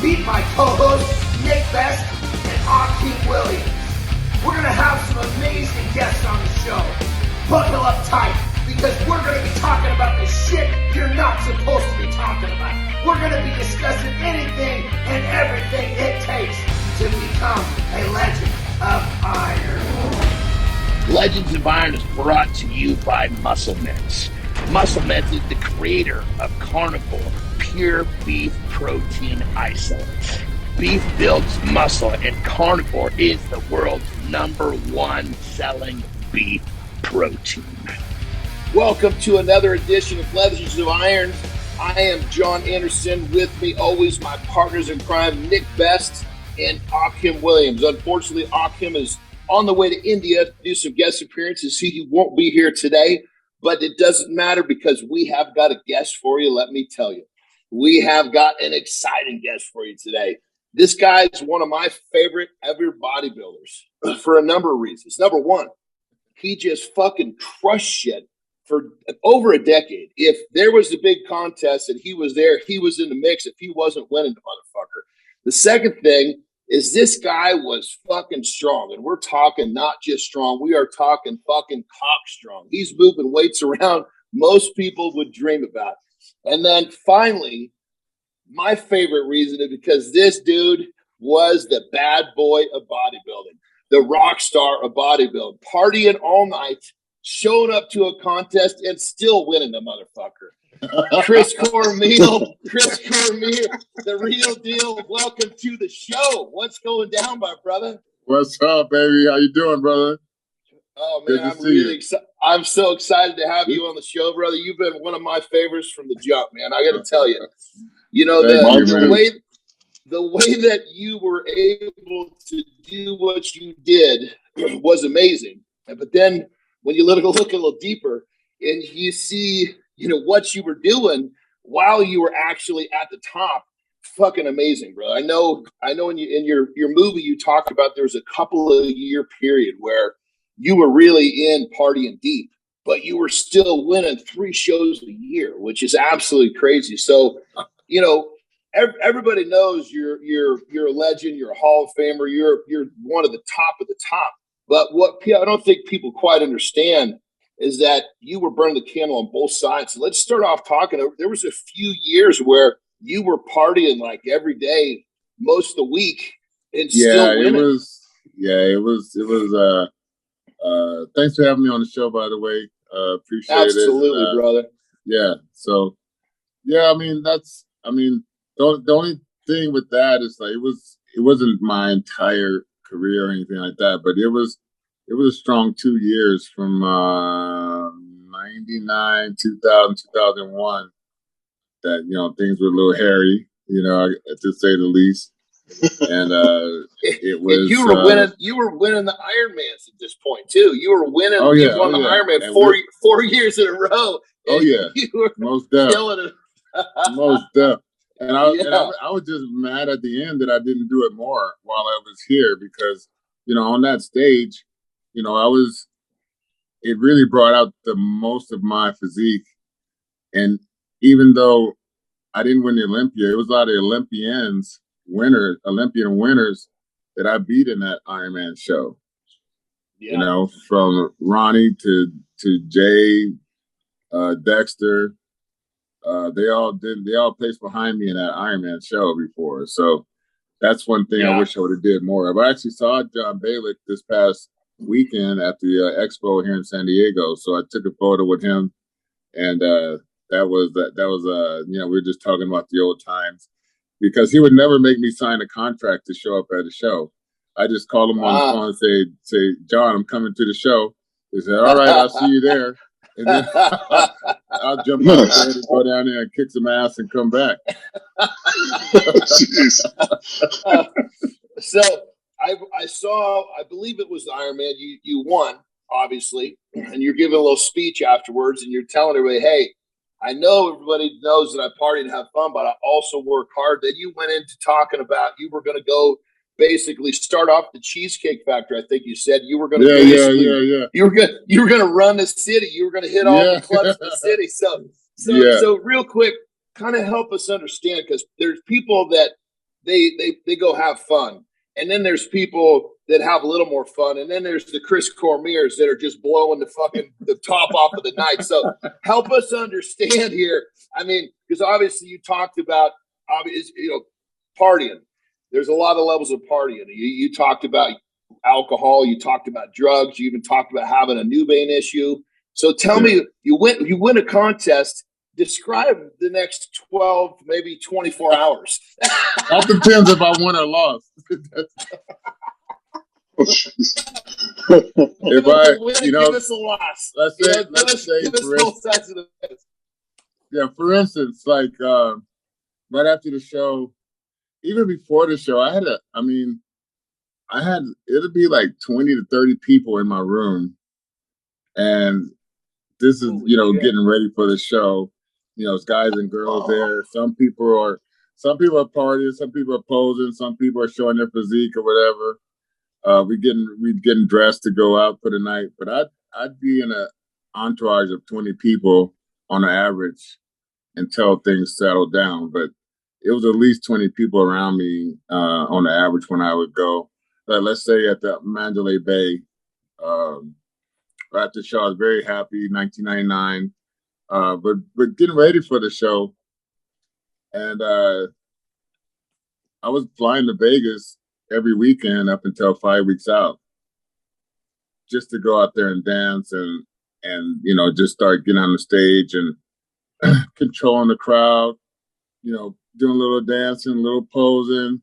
meet my co-hosts, Nick Best and Akim Williams. We're going to have some amazing guests on the show. Buckle up tight, because we're going to be talking about the shit you're not supposed to be talking about. We're going to be discussing anything and everything it takes to become a Legend of Iron. Legends of Iron is brought to you by Muscle Mints. Muscle Mints is the creator of Carnivore Pure Beef Protein Isolates. Beef builds muscle, and Carnivore is the world's #1 selling beef protein. Welcome to another edition of Legends of Iron. I am Jon Andersen. With me always my partners in crime, Nick Best and Akim Williams. Unfortunately, Akim is on the way to India to do some guest appearances. He won't be here today, but it doesn't matter because we have got a guest for you, let me tell you. We have got an exciting guest for you today. This guy is one of my favorite ever bodybuilders for a number of reasons. Number one, he just fucking crushed shit for over a decade. If there was a big contest and he was there, he was in the mix. If he wasn't winning, the motherfucker. The second thing is this guy was fucking strong. And we're talking not just strong. We are talking fucking cock strong. He's moving weights around most people would dream about. And then finally, my favorite reason is because this dude was the bad boy of bodybuilding, the rock star of bodybuilding, partying all night, showing up to a contest and still winning the motherfucker. Chris Comeir, the real deal. Welcome to the show. What's going down, my brother? What's up, baby? How you doing, brother? Oh, man, I'm really excited. I'm so excited to have you on the show, brother. You've been one of my favorites from the jump, man. I got to tell you. You know, the way that you were able to do what you did was amazing. But then when you look a little deeper and you see, you know, what you were doing while you were actually at the top, fucking amazing, bro. I know in your movie you talked about there was a couple of year period where you were really in partying deep, but you were still winning 3 shows a year, which is absolutely crazy. So, you know, everybody knows you're a legend, you're a Hall of Famer, you're one of the top. But what I don't think people quite understand is that you were burning the candle on both sides. So let's start off talking. There was a few years where you were partying like every day, most of the week, and still winning. It was. Thanks for having me on the show, by the way. Appreciate it. Absolutely, brother. Yeah. So, yeah, the only thing with that is like it wasn't my entire career or anything like that, but it was a strong 2 years from 99, 2000, 2001 that, you know, things were a little hairy, you know, to say the least. And it was and you were winning the Ironmans at this point too. You were winning you won the Ironman 4 years in a row. Oh yeah. You were most deaf. killing it. Most deaf. And I was just mad at the end that I didn't do it more while I was here because, you know, on that stage, you know, it really brought out the most of my physique. And even though I didn't win the Olympia, it was a lot of Olympian winners that I beat in that Ironman show. Yeah. You know, from Ronnie to Jay, Dexter. They all placed behind me in that Ironman show before. So that's one thing I wish I would have did more of. I actually saw John Balick this past weekend at the expo here in San Diego. So I took a photo with him, and that was you know, we were just talking about the old times because he would never make me sign a contract to show up at a show. I just called him on the phone and say, John, I'm coming to the show. He said, all right, I'll see you there. And then I'll jump out there and go down there and kick some ass and come back. So I believe it was the Ironman. You won, obviously, and you're giving a little speech afterwards, and you're telling everybody, hey, I know everybody knows that I party and have fun, but I also work hard. Then you went into talking about you were going to go basically start off the Cheesecake Factory. I think you said you were going to You were going to run the city. You were going to hit all the clubs in the city. So real quick, kind of help us understand, because there's people that they go have fun. And then there's people that have a little more fun. And then there's the Chris Cormiers that are just blowing the top off of the night. So help us understand here. I mean, because obviously you talked about, partying. There's a lot of levels of partying. You talked about alcohol. You talked about drugs. You even talked about having a Nubian issue. So tell me, you win a contest. Describe the next 12, maybe 24 hours. That depends if I won or lost. If I, give us a loss. Let's say, for instance, like right after the show, even before the show, it'd be like 20 to 30 people in my room, and this is getting ready for the show. It's guys and girls there. Some people are partying, some people are posing, some people are showing their physique or whatever. We getting dressed to go out for the night. But I'd be in an entourage of 20 people on an average until things settled down. But it was at least 20 people around me on the average when I would go. But let's say at the Mandalay Bay, after the show, I was very happy, 1999. But getting ready for the show, and I was flying to Vegas every weekend up until 5 weeks out, just to go out there and dance and just start getting on the stage and controlling the crowd, doing a little dancing, a little posing,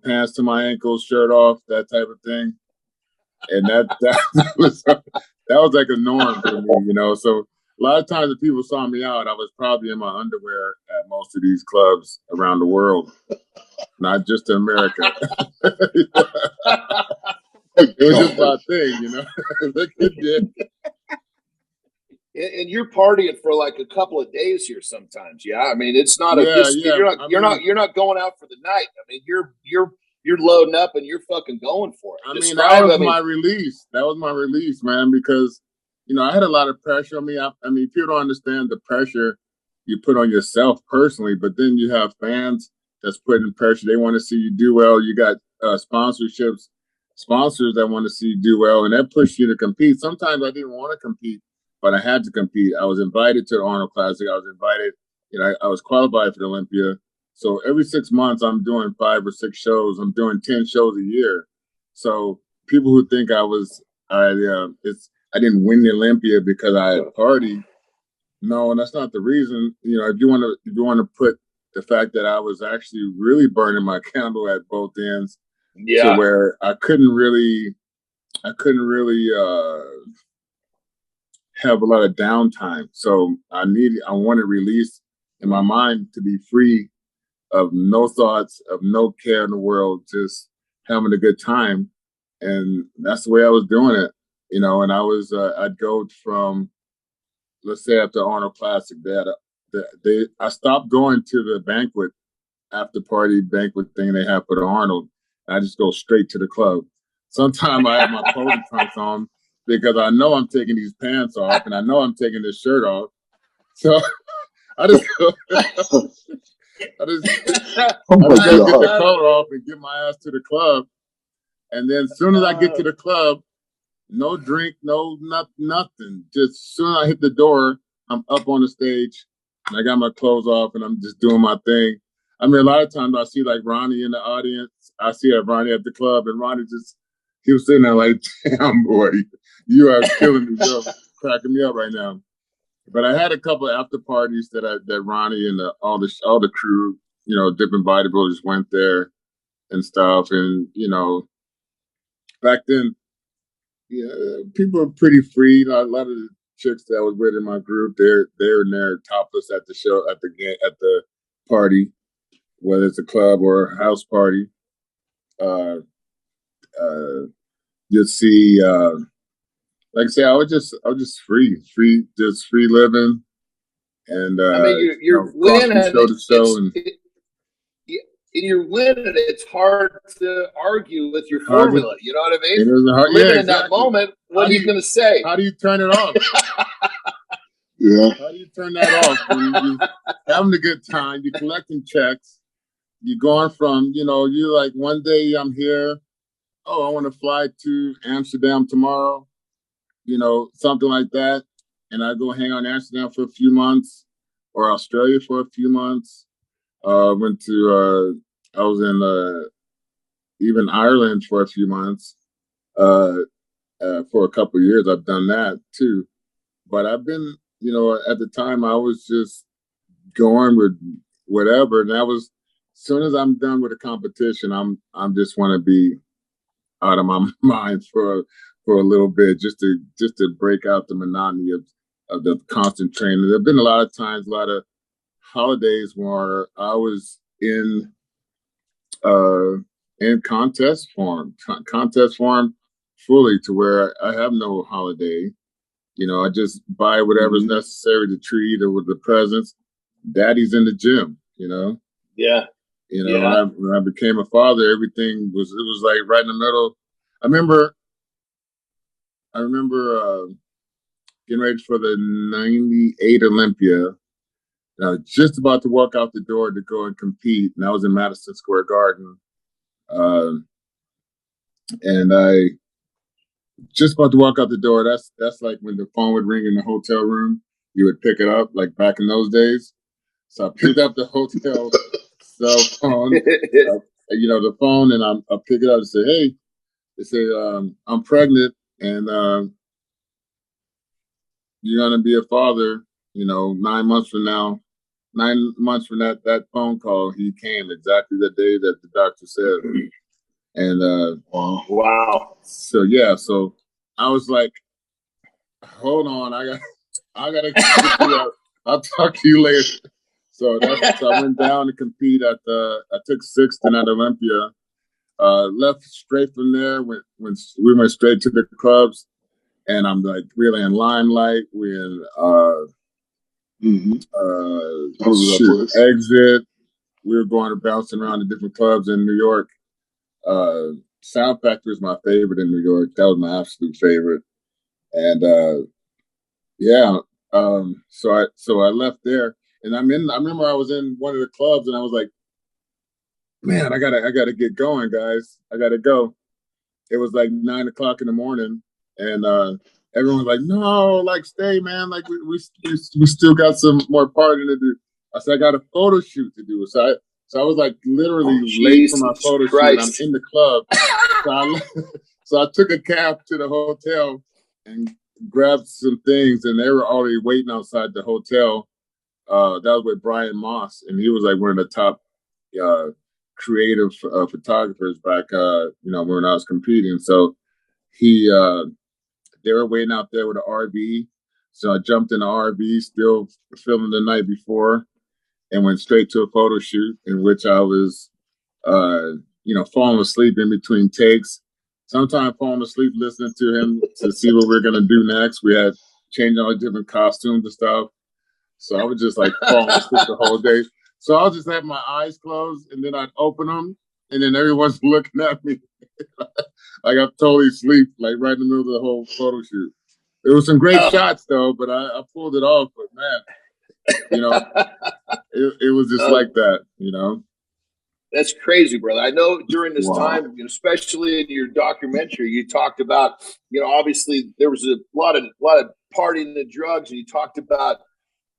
pants to my ankles, shirt off, that type of thing, and that was like a norm for me, So a lot of times if people saw me out, I was probably in my underwear at most of these clubs around the world, not just in America. It was just my thing, Look at it. And you're partying for like a couple of days here sometimes, yeah. I mean, it's not you're not going out for the night. I mean, you're loading up and you're fucking going for it. That was my release. That was my release, man, because I had a lot of pressure on me. I mean, people don't understand the pressure you put on yourself personally, but then you have fans that's putting pressure. They want to see you do well. You got sponsors that want to see you do well, and that pushed you to compete. Sometimes I didn't want to compete, but I had to compete. I was invited to the Arnold Classic. I was invited, I was qualified for the Olympia. So every 6 months, I'm doing 5 or 6 shows. I'm doing 10 shows a year. So people who think I didn't win the Olympia because I had partied. No, that's not the reason. If you want to put the fact that I was actually really burning my candle at both ends, to where I couldn't really have a lot of downtime. So I wanted release in my mind to be free of no thoughts, of no care in the world, just having a good time, and that's the way I was doing it. And I was, I'd go from, let's say after Arnold Classic, I stopped going to the after party banquet thing they have for the Arnold. I just go straight to the club. Sometimes I have my posing trunks on because I know I'm taking these pants off and I know I'm taking this shirt off. So I just go, I just get the color off and get my ass to the club. And then as soon as I get to the club, no drink, nothing. Just as soon as I hit the door, I'm up on the stage and I got my clothes off and I'm just doing my thing. I mean, a lot of times I see like Ronnie in the audience. I see Ronnie at the club, and Ronnie he was sitting there like, damn, boy, you are killing me, bro, cracking me up right now. But I had a couple of after parties that Ronnie and all the crew, different bodybuilders went there and stuff. And, back then, people were pretty free. A lot of the chicks that I was with in my group, they're in there topless at the show, at the party, whether it's a club or a house party. You'll see, like I say, I was just free living, and I mean, you're winning show to show, and you're winning. It's hard to argue with your formula. You know what I mean? Living in that moment, what are you going to say? How do you turn it off? Yeah. How do you turn that off when you're having a good time? You're collecting checks. you're going from, you're like, one day I'm here. Oh, I want to fly to Amsterdam tomorrow, something like that. And I go hang out in Amsterdam for a few months, or Australia for a few months. I was in even Ireland for a few months. For a couple of years, I've done that too. But I've been, at the time I was just going with whatever. And that was, as soon as I'm done with the competition, I'm just want to be out of my mind for a little bit, just to break out the monotony of the constant training. There've been a lot of times, a lot of holidays where I was in contest form fully, to where I have no holiday. I just buy whatever's necessary to treat or with the presents. Daddy's in the gym, Yeah. When I became a father, everything was like right in the middle. I remember getting ready for the '98 Olympia. And I was just about to walk out the door to go and compete, and I was in Madison Square Garden. And I just about to walk out the door. That's like when the phone would ring in the hotel room. You would pick it up, like back in those days. So I picked up the hotel cell phone, the phone, and I pick it up and say, "Hey," they say, "I'm pregnant, and you're gonna be a father. 9 months from now." 9 months from that phone call, he came exactly the day that the doctor said. And wow. So yeah, so I was like, hold on, I gotta get you out. I'll talk to you later. So I went down to compete I took sixth in at Olympia. Left straight from there. We went straight to the clubs, and I'm like really in Limelight. We're in Exit. We were going and bouncing around the different clubs in New York. Sound Factory is my favorite in New York. That was my absolute favorite. And so I left there, and I remember I was in one of the clubs, and I was like, man, I gotta get going, guys. I gotta go. It was like 9 o'clock in the morning, and everyone was like, no, like, stay, man. Like, we still got some more partying to do. I said, I got a photo shoot to do. So I was like literally late for my photo shoot. I'm in the club. So I took a cab to the hotel and grabbed some things, and they were already waiting outside the hotel. That was with Brian Moss, and he was like one of the top creative photographers back, when I was competing. So they were waiting out there with an RV. So I jumped in the RV, still filming the night before, and went straight to a photo shoot in which I was, falling asleep in between takes. Sometimes falling asleep listening to him to see what we're going to do next. We had changed all the different costumes and stuff. So I was just like falling asleep the whole day. So I'll just have my eyes closed, and then I'd open them, and then everyone's looking at me. Like I'm totally asleep, like right in the middle of the whole photo shoot. There was some great shots though, but I pulled it off. But man, it was just like that, That's crazy, brother. I know during this time, especially in your documentary, you talked about, obviously there was a lot of partying and drugs, and you talked about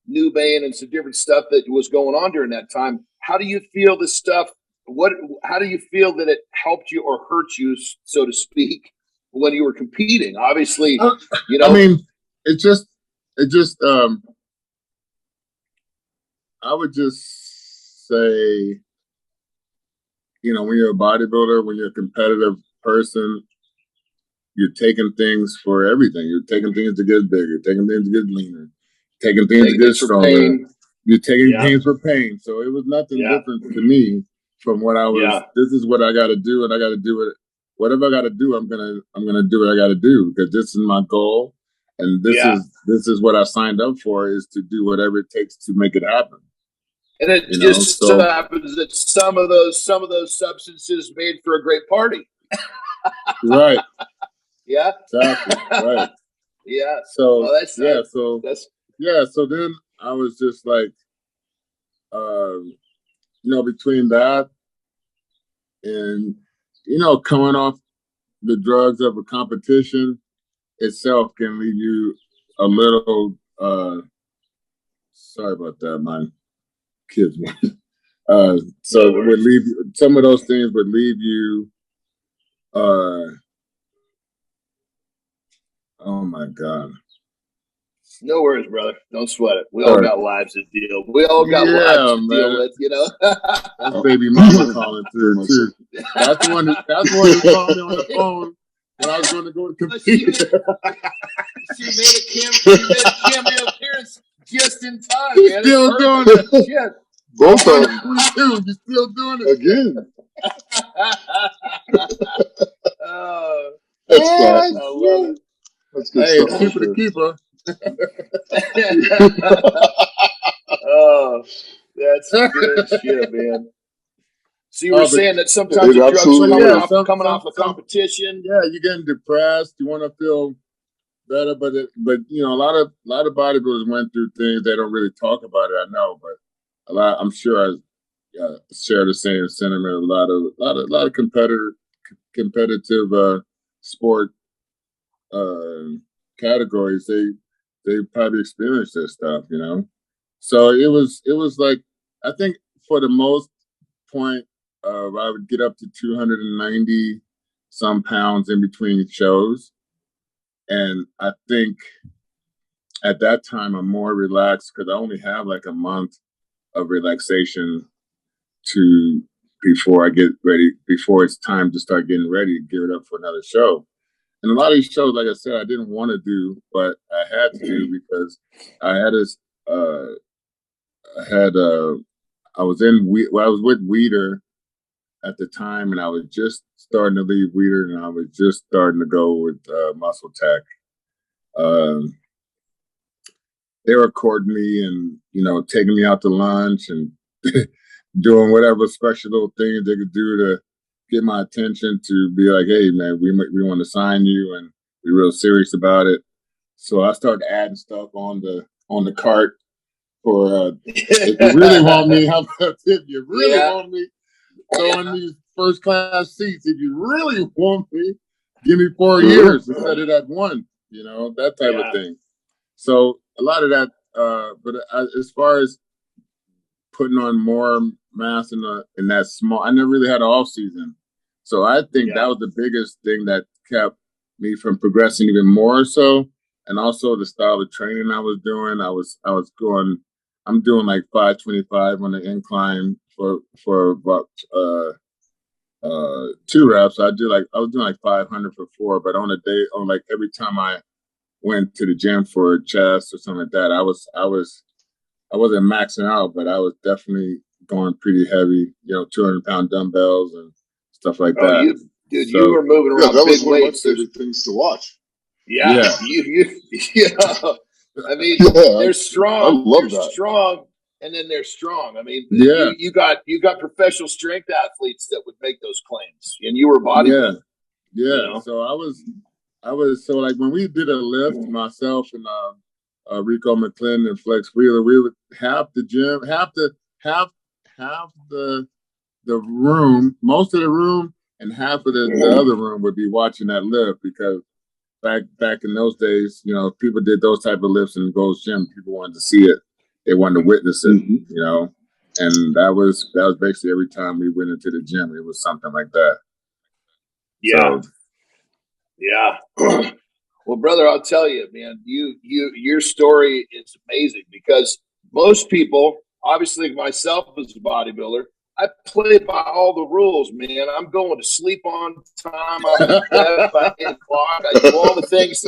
Nubian and some different stuff that was going on during that time. How do you feel this stuff? How do you feel that it helped you or hurt you, so to speak, when you were competing? Obviously, I mean, it just I would just say, when you're a bodybuilder, when you're a competitive person, you're taking things for everything. You're taking things to get bigger, taking things to get leaner, taking things to get stronger. You're taking things for pain. So it was nothing different to me from what I was. Yeah. This is what I got to do, and I got to do it. Whatever I got to do, I'm gonna do what I got to do, because this is my goal, and this is what I signed up for, is to do whatever it takes to make it happen. And it so happens that some of those substances made for a great party. Right. Yeah. Exactly. Right. Yeah. So So then I was just like, between that And, you know, coming off the drugs of a competition itself can leave you a little, sorry about that, my kids. So it would leave you, some of those things would leave you, oh my God. No worries, brother. Don't sweat it. We all got lives to deal. We all got lives to deal with, you know. That's baby mama calling through too. That's the one who called me on the phone when I was going to go to compete. She made a cameo appearance just in time. You're still doing it. Shit. Both of them. You're still doing it again. That's I love it. That's good stuff. Keeper to keeper. Oh, that's good shit, man. So you were saying that sometimes the drugs coming off a competition. Yeah, you're getting depressed. You want to feel better, but you know, a lot of bodybuilders went through things. They don't really talk about it. I know, but I'm sure I share the same sentiment. A lot of competitive sport categories. They probably experienced this stuff, you know. So it was like, I think for the most point, I would get up to 290 some pounds in between shows, and I think at that time I'm more relaxed because I only have like a month of relaxation before I get ready, before it's time to start getting ready to give it up for another show. And a lot of these shows, like I said, I didn't want to do, but I had to do because I had this. I was with Weider at the time, and I was just starting to leave Weider, and I was just starting to go with Muscle Tech. They were courting me, and you know, taking me out to lunch and doing whatever special little things they could do to get my attention, to be like, hey man, we want to sign you, and we're real serious about it. So I started adding stuff on the cart for if you really want me, how about if you really want me, throwing these first class seats. If you really want me, give me 4 years instead of that one, you know, that type of thing. So a lot of that, but as far as putting on more mass in that small, I never really had an off season. So I think that was the biggest thing that kept me from progressing even more so. And also the style of training I was doing. I'm doing like 525 on the incline for about 2 reps. I was doing like 500 for 4, but on a day, on like every time I went to the gym for chest or something like that, I wasn't maxing out, but I was definitely going pretty heavy, you know, 200-pound dumbbells and stuff like that. You were moving around that big was one weights. of my favorite things to watch. Yeah. I mean, they're strong. I love that. Strong, and then they're strong. I mean, you got professional strength athletes that would make those claims, and you were bodybuilding. Yeah. You know? So I was so like when we did a lift, myself and Rico McClendon and Flex Wheeler, we would half the gym, half the room, most of the room, and half of the other room would be watching that lift, because back in those days, you know, people did those type of lifts in the Gold's Gym. People wanted to see it. They wanted to witness it, you know. And that was basically every time we went into the gym, it was something like that. Yeah. So, yeah. Well, brother, I'll tell you, man, your story is amazing, because most people, obviously myself as a bodybuilder, I play by all the rules, man. I'm going to sleep on time. I'm in bed by 8 o'clock. I do all the things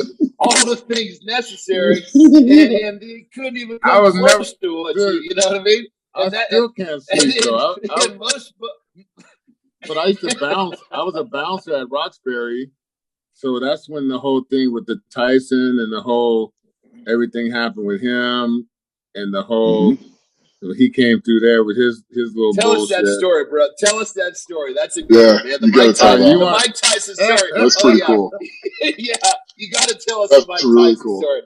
necessary, and you couldn't even come close to it. You know what I mean? And I still can't sleep, though. But I used to bounce. I was a bouncer at Roxbury, so that's when the whole thing with the Tyson and the whole everything happened with him, and the whole. He came through there with his little Tell bullshit. us that story, bro. Tell us that story. That's a good one, man. The Mike Tyson story. That's pretty cool. Yeah, you got to tell us the Mike Tyson story.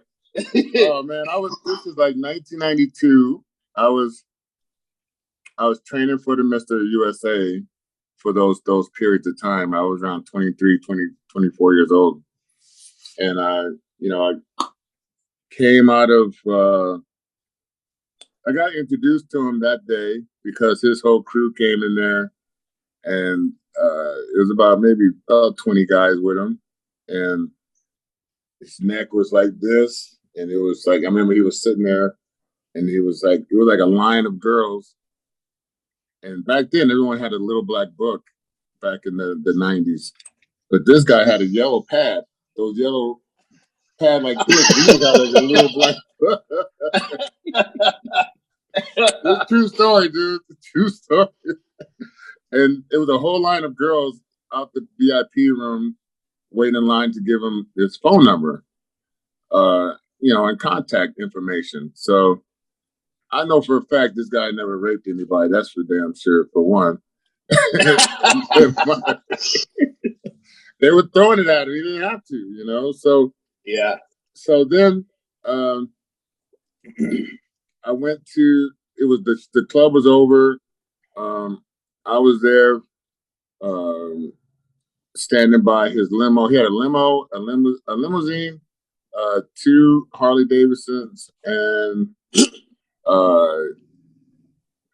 Oh man, this is like 1992. I was training for the Mr. USA for those periods of time. I was around 24 years old. And I came out of, I got introduced to him that day because his whole crew came in there, and it was about maybe 20 guys with him. And his neck was like this. And it was like, I remember he was sitting there, and it was like a line of girls. And back then, everyone had a little black book back in the 90s. But this guy had a yellow pad, those yellow pad like this. He got like a little black book. It's a true story, dude. It's a true story. And it was a whole line of girls out the VIP room waiting in line to give him his phone number, and contact information. So I know for a fact this guy never raped anybody. That's for damn sure, for one. They were throwing it at him. He didn't have to, So yeah. So then I went to. It was the club was over. I was there, standing by his limo. He had a limousine, 2 Harley Davidsons, and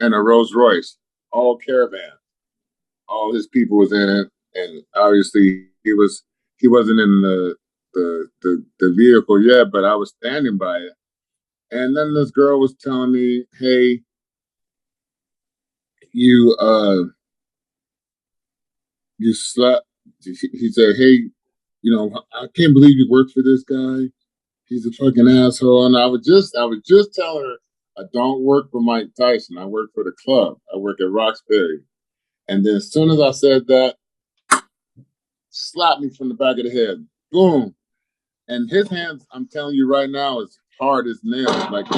a Rolls Royce, all caravan. All his people was in it, and obviously he wasn't in the vehicle yet, but I was standing by it. And then this girl was telling me, "Hey, you slept." He said, "Hey, I can't believe you work for this guy. He's a fucking asshole." And I was just telling her, I don't work for Mike Tyson. I work for the club. I work at Roxbury. And then as soon as I said that, slapped me from the back of the head. Boom. And his hands, I'm telling you right now, is hard as nails. Like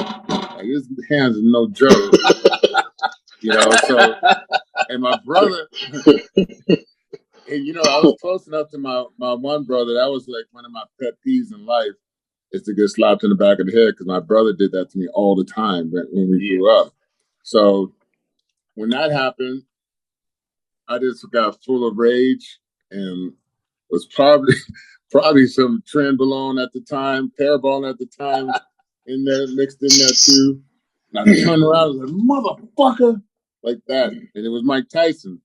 his hands are no joke. So, and my brother, and I was close enough to my one brother. That was like one of my pet peeves in life, is to get slapped in the back of the head, because my brother did that to me all the time when we grew up. So when that happened, I just got full of rage, and was probably some trenbolone at the time, Parabon at the time, in there, mixed in there too. And I turned around and was like, "Motherfucker," like that. And it was Mike Tyson.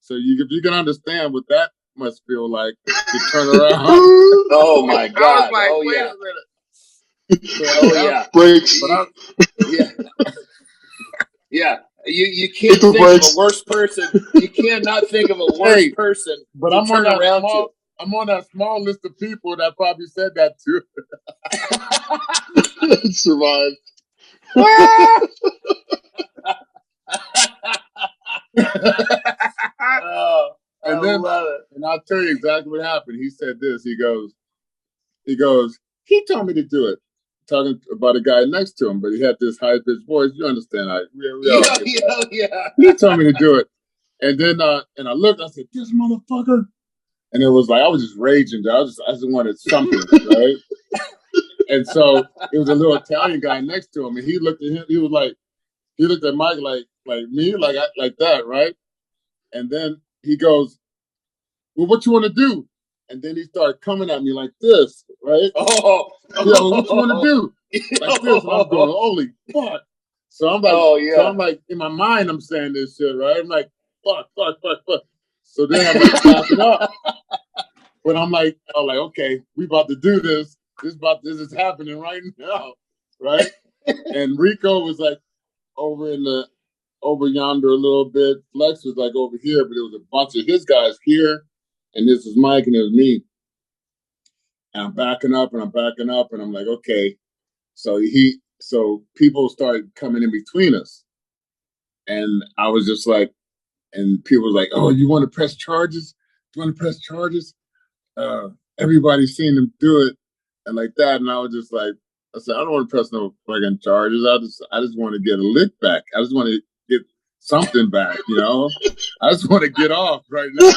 So if you can understand what that must feel like to turn around. Oh my God! Like, oh wait yeah! a minute. So, yeah! Breaks. Yeah. Yeah. You can't think of a worse person. You cannot think of a worse person. But I'm on that small list of people that probably said that too. Survived. And then, and I'll tell you exactly what happened. He said this. He goes, "He told me to do it." Talking about a guy next to him, but he had this high pitched voice. You understand? Yeah. He told me to do it, and then and I looked. I said, "This motherfucker," and it was like I was just raging. I just wanted something, right? And so it was a little Italian guy next to him, and he looked at him. He looked at Mike like me, like that, right? And then he goes, "Well, what you want to do?" And then he started coming at me like this, right? Oh, well, what you want to do? Like this. And I'm going, "Holy fuck." So I'm like, So I'm like, in my mind, I'm saying this shit, right? I'm like, fuck. So then I'm like, backing up. But I'm like, okay, we about to do this. This is happening right now, right? And Rico was like over yonder a little bit. Flex was like over here, but it was a bunch of his guys here. And this was Mike, and it was me. And I'm backing up, and I'm like, okay. So people started coming in between us. And I was just like, and people were like, "Oh, you want to press charges? Do you want to press charges?" Everybody's seen him do it, and like that. And I was just like, I said, "I don't want to press no fucking charges. I just want to get a lick back. I just want to get something back, I just want to get off right now.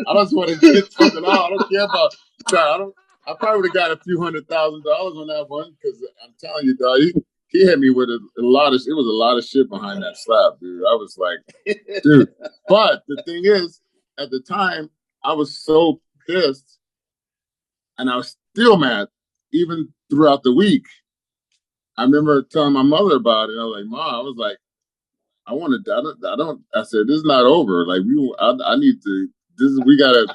I just want to get something off. I don't care about. I probably would have got a few $100,000 on that one, because I'm telling you, dog, he hit me with a lot of. It was a lot of shit behind that slap, dude. I was like, dude. But the thing is, at the time, I was so pissed, and I was still mad, even throughout the week. I remember telling my mother about it. I was like, Mom, I was like, I said, this is not over. Like, I need to. We gotta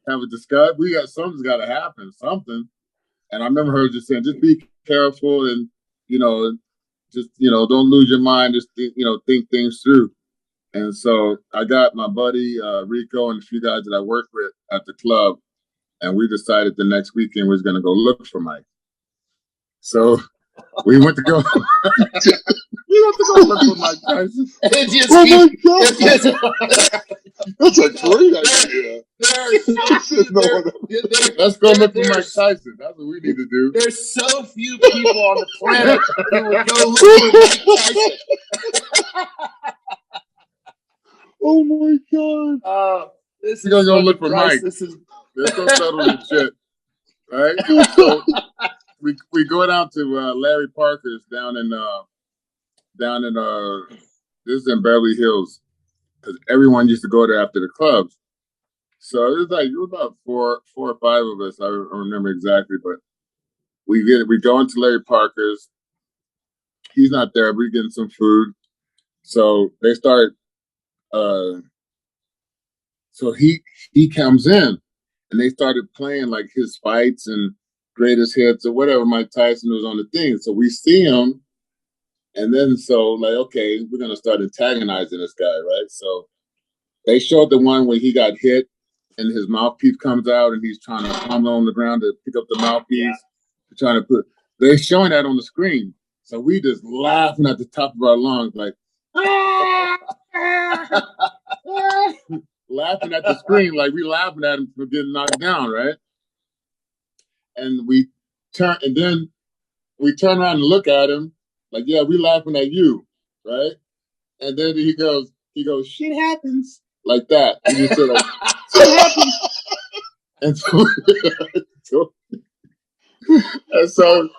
have a discussion. Something's gotta happen. Something. And I remember her just saying, just be careful and, don't lose your mind. Just, think things through. And so I got my buddy, Rico, and a few guys that I worked with at the club. And we decided the next weekend we was going to go look for Mike. So we went to go. look for Mike Tyson. Oh my God. That's a great idea. Let's go look for Mike Tyson. That's what we need to do. There's so few people on the planet who would go look for Mike Tyson. Oh my God. We're going to go look for Mike. Let's go settle this shit. Right? So we go down to Larry Parker's down in this is in Beverly Hills. Because everyone used to go there after the clubs. So it was about four or five of us. I don't remember exactly, but we go into Larry Parker's. He's not there. We're getting some food. So they start. So he comes in, and they started playing like his fights and greatest hits or whatever. Mike Tyson was on the thing. So we see him. And then okay, we're going to start antagonizing this guy, right? So they showed the one where he got hit and his mouthpiece comes out and he's trying to humble on the ground to pick up the mouthpiece. Yeah. They're showing that on the screen. So we just laughing at the top of our lungs, like, laughing at the screen, like we laughing at him for getting knocked down, right? And then we turn around and look at him. Like, yeah, we laughing at you, right? And then he goes, shit happens. Like that. He just said, shit happens. And so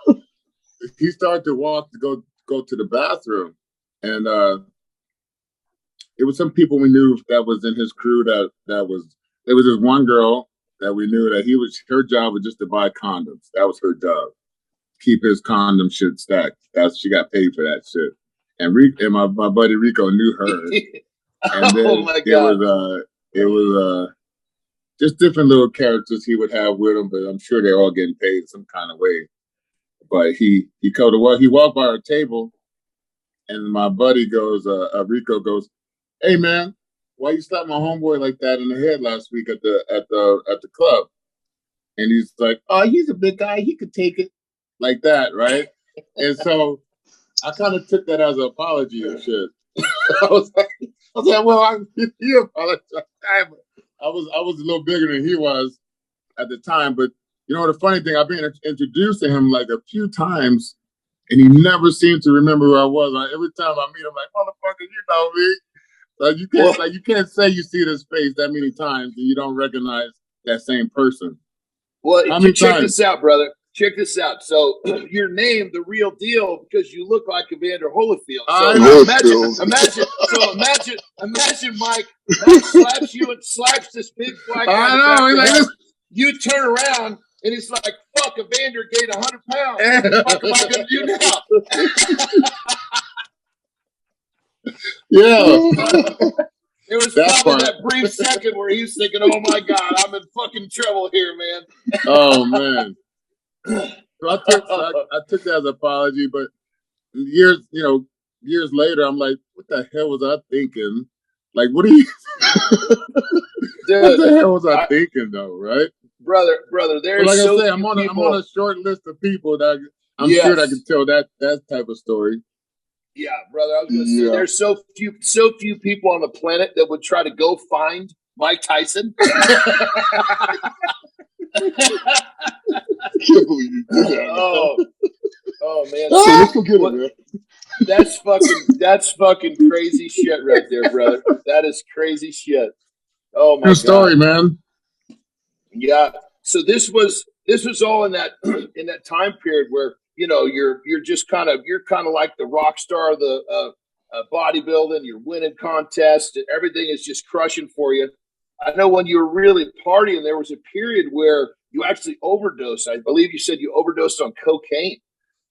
he started to walk to go to the bathroom. And it was some people we knew that was in his crew there was this one girl that we knew that her job was just to buy condoms. That was her job. Keep his condom shit stacked. She got paid for that shit. And my buddy Rico knew her. And then it was just different little characters he would have with him, but I'm sure they're all getting paid some kind of way. But he walked by our table, and my buddy goes, Rico goes, "Hey man, why you slapped my homeboy like that in the head last week at the club?" And he's like, "Oh, he's a big guy. He could take it." Like that, right? And so I kind of took that as an apology and shit. I was like, well, he apologized. I was a little bigger than he was at the time, but the funny thing, I've been introduced to him like a few times, and he never seemed to remember who I was. Like, every time I meet him, like, motherfucker, you know me. You can't say you see this face that many times and you don't recognize that same person. Well, check this out, brother. Check this out. So you're named the real deal because you look like Evander Holyfield. So imagine Mike slaps you and slaps this big black guy. You turn around and it's like, fuck, Evander gained 100 pounds. What am I going to do now? Yeah. It was probably that brief second where he was thinking, oh my God, I'm in fucking trouble here, man. Oh, man. So I took that as an apology, but years later, I'm like, what the hell was I thinking? Like, what the hell was I thinking, though, right? Brother, there's like I say, I'm on a short list of people that I'm sure that can tell that type of story. Yeah, brother, I was going to say, there's so few people on the planet that would try to go find Mike Tyson. I can't believe you did that. Oh man. So let's go get him, man. That's fucking crazy shit right there, brother. That is crazy shit. Oh my God. Good story, man. Yeah. So this was all in that time period where you're just kind of like the rock star of the bodybuilding. You're winning contests. Everything is just crushing for you. I know when you were really partying, there was a period where you actually overdosed. I believe you said you overdosed on cocaine.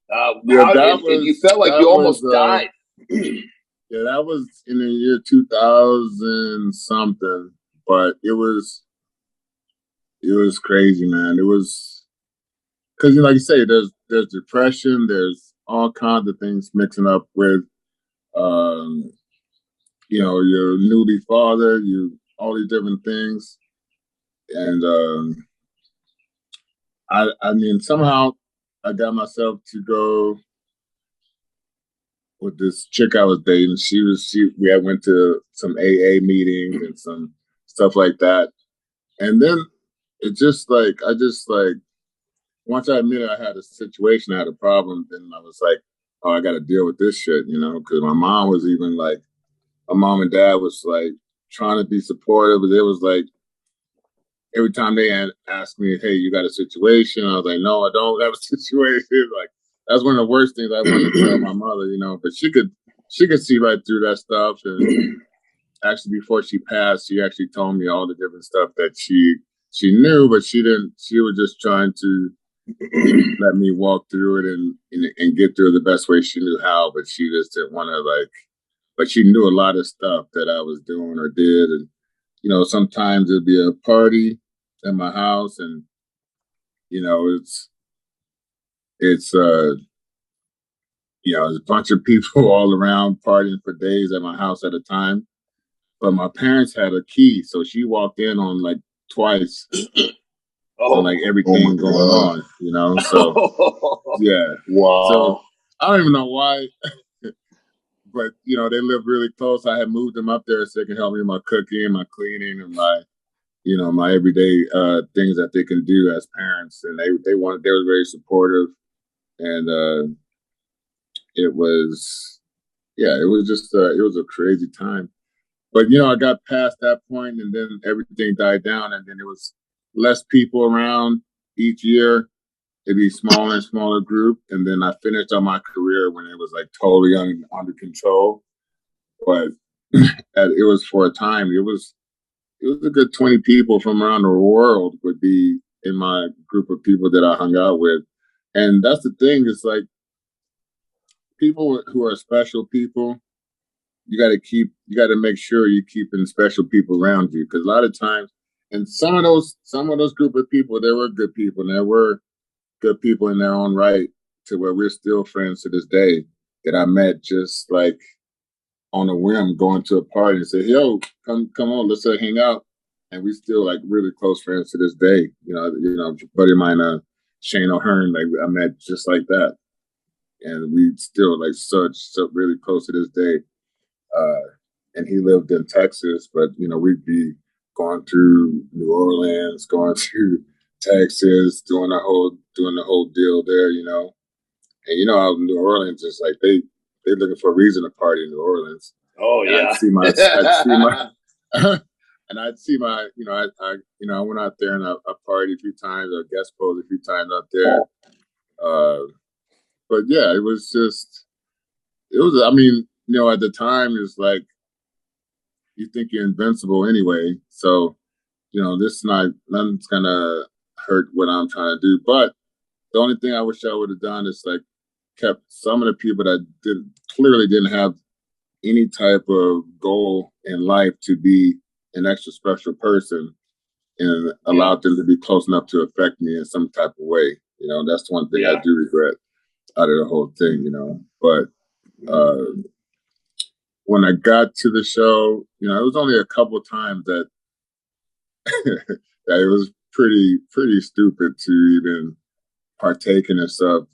And you felt like you almost died. Yeah, that was in the year 2000 something, but it was crazy, man. It was because like you say, there's depression, there's all kinds of things mixing up with, your newly father, all these different things, and I mean somehow I got myself to go with this chick I was dating. We had went to some AA meetings and some stuff like that. And then once I admitted I had a situation, I had a problem, then I was like, oh, I got to deal with this shit, because my mom was even like, my mom and dad was like trying to be supportive, but it was like, every time they asked me, hey, you got a situation? I was like, no, I don't have a situation. Like, that's one of the worst things I wanted to tell my mother, but she could see right through that stuff. And actually, before she passed, she actually told me all the different stuff that she knew, but she didn't. She was just trying to let me walk through it and get through it the best way she knew how. But she just didn't want to but she knew a lot of stuff that I was doing or did. And, sometimes it'd be a party at my house and, it's there's a bunch of people all around partying for days at my house at a time. But my parents had a key, so she walked in on like twice. On everything going on, So yeah. Wow. So I don't even know why. But they live really close. I had moved them up there so they can help me with my cooking and my cleaning and my my everyday things that they can do as parents. And they were very supportive. And it was just it was a crazy time. But I got past that point, and then everything died down, and then there was less people around each year. It'd be smaller and smaller group, and then I finished on my career when it was like totally under control. But it was for a time. It was a good 20 people from around the world would be in my group of people that I hung out with, and that's the thing. It's like people who are special people. You got to make sure you're keeping special people around you, because a lot of times, and some of those group of people, there were good people, and there were good people in their own right, to where we're still friends to this day, that I met just like on a whim, going to a party and say, yo, come on, let's hang out. And we still like really close friends to this day. Buddy of mine, Shane O'Hearn, like I met just like that. And we still like such really close to this day. And he lived in Texas, but we'd be going through New Orleans, going through Texas, doing the whole deal there, And how New Orleans is like, they're looking for a reason to party in New Orleans. Oh yeah. I'd see my, I went out there and I partied a few times, or guest posed a few times out there. But yeah, at the time, it's like, you think you're invincible anyway. So, nothing's gonna hurt what I'm trying to do. But the only thing I wish I would have done is like kept some of the people that clearly didn't have any type of goal in life to be an extra special person, and allowed them to be close enough to affect me in some type of way. That's one thing I do regret out of the whole thing, But when I got to the show, it was only a couple of times that that it was pretty stupid to even partake in stuff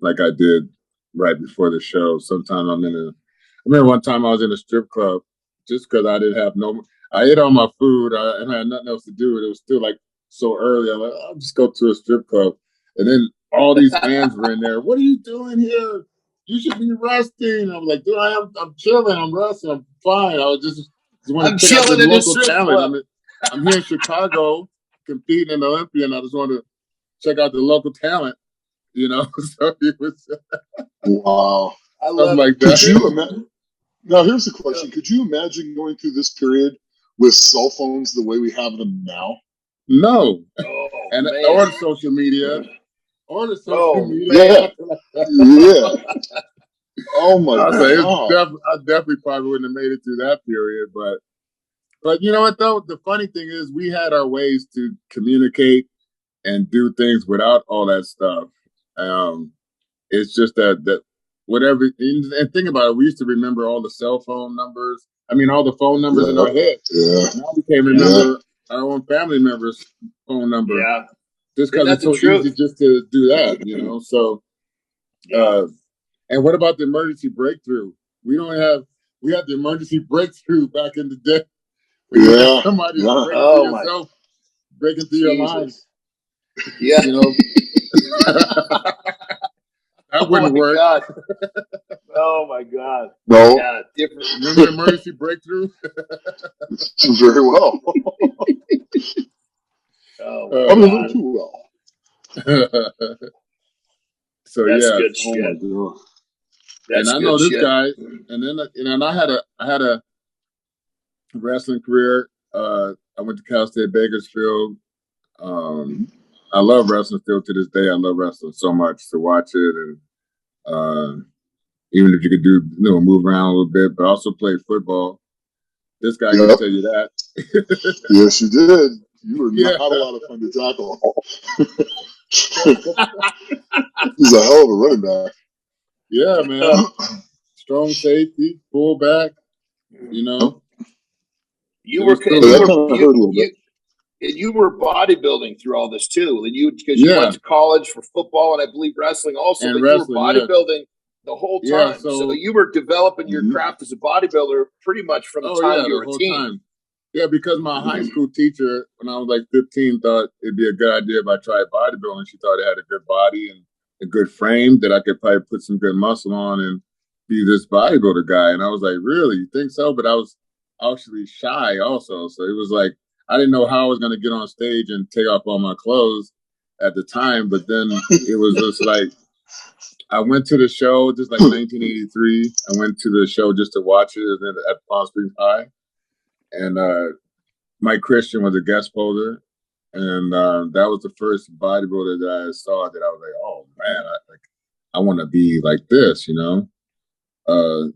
like I did right before the show. Sometimes I remember one time I was in a strip club just because I didn't have I ate all my food and I had nothing else to do. It was still like so early. I'm like, I'll just go to a strip club. And then all these fans were in there. What are you doing here? You should be resting. I'm like, dude, I'm chilling. I'm resting. I'm fine. I was just want to check out the local talent. I'm here in Chicago competing in Olympia, and I just want to check out the local talent, You know, so it was wow. I love like Could that. you imagine? Now, here's the question: could you imagine going through this period with cell phones the way we have them now? No, man. or social media, Yeah. Yeah. Oh my God! I definitely probably wouldn't have made it through that period, but you know what though? The funny thing is, we had our ways to communicate and do things without all that stuff. It's just that whatever, and think about it, we used to remember all the cell phone numbers. I mean, all the phone numbers in our head. Yeah. Now we can't remember our own family members' phone number. Yeah. Just because it's so easy just to do that, you know? So, and what about the emergency breakthrough? We had the emergency breakthrough back in the day. Yeah. Somebody breaking through your line. Yeah. You know? That wouldn't work. God. Oh my God. No. Yeah, different. Remember emergency breakthrough? Very well. I mean, too well. So that's yeah. Good shit. And I know this guy, and then I had a wrestling career. I went to Cal State Bakersfield. I love wrestling still to this day. I love wrestling so much to watch it, and even if you could do, move around a little bit, but also play football. This guy can tell you that. Yes, you did. You were not a lot of fun to tackle. He's a hell of a running back. Yeah, man. Strong safety, fullback. You know. You were bodybuilding through all this too, and because you went to college for football and I believe wrestling also, and but wrestling, you were bodybuilding the whole time. Yeah, so you were developing your craft as a bodybuilder pretty much from the time you were a teen. Time. Yeah, because my high school teacher, when I was like 15, thought it'd be a good idea if I tried bodybuilding. She thought I had a good body and a good frame that I could probably put some good muscle on and be this bodybuilder guy. And I was like, really? You think so? But I was actually shy also. So it was like, I didn't know how I was going to get on stage and take off all my clothes at the time. But then it was just like, I went to the show, just like 1983. I went to the show just to watch it at Palm Springs High. And Mike Christian was a guest poser. And that was the first bodybuilder that I saw that I was like, oh, man, I want to be like this, you know?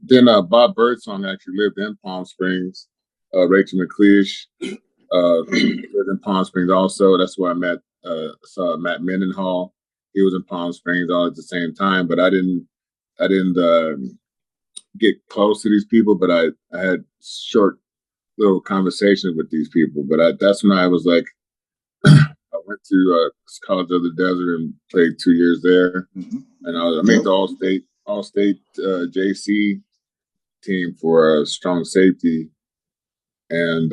Then Bob Birdsong actually lived in Palm Springs. Rachel McLeish lived in Palm Springs also. That's where I saw Matt Mendenhall. He was in Palm Springs all at the same time, but I didn't get close to these people, but I had short little conversations with these people. But that's when I was like, I went to College of the Desert and played 2 years there, and I made the All-State JC team for strong safety, and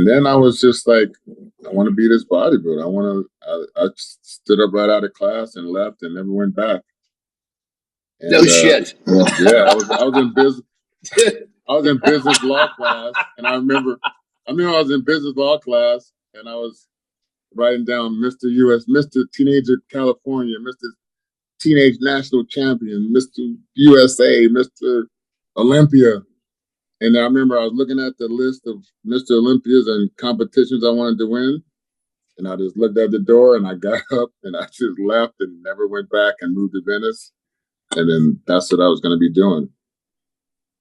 then I was just like, I want to be this bodybuilder. I stood up right out of class and left and never went back. And, no shit. Yeah, I was in business. I was in business law class, and I remember I was in business law class, and I was writing down Mr. US, Mr. Teenager California, Mr. Teenage National Champion, Mr. USA, Mr. Olympia. And I remember I was looking at the list of Mr. Olympias and competitions I wanted to win. And I just looked at the door and I got up and I just left and never went back and moved to Venice. And then that's what I was going to be doing.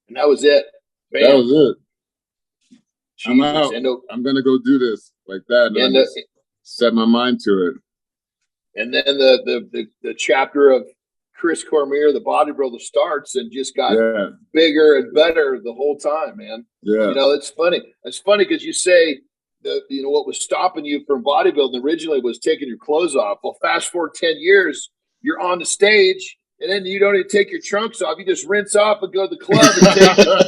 And that was it. Bam. That was it. Jesus. I'm out. I'm going to go do this like that. And I just set my mind to it. And then the chapter of Chris Comeir, the bodybuilder, starts and just got bigger and better the whole time, man. Yeah. You know, it's funny. It's funny because you say what was stopping you from bodybuilding originally was taking your clothes off. Well, fast forward 10 years, you're on the stage, and then you don't even take your trunks off. You just rinse off and go to the club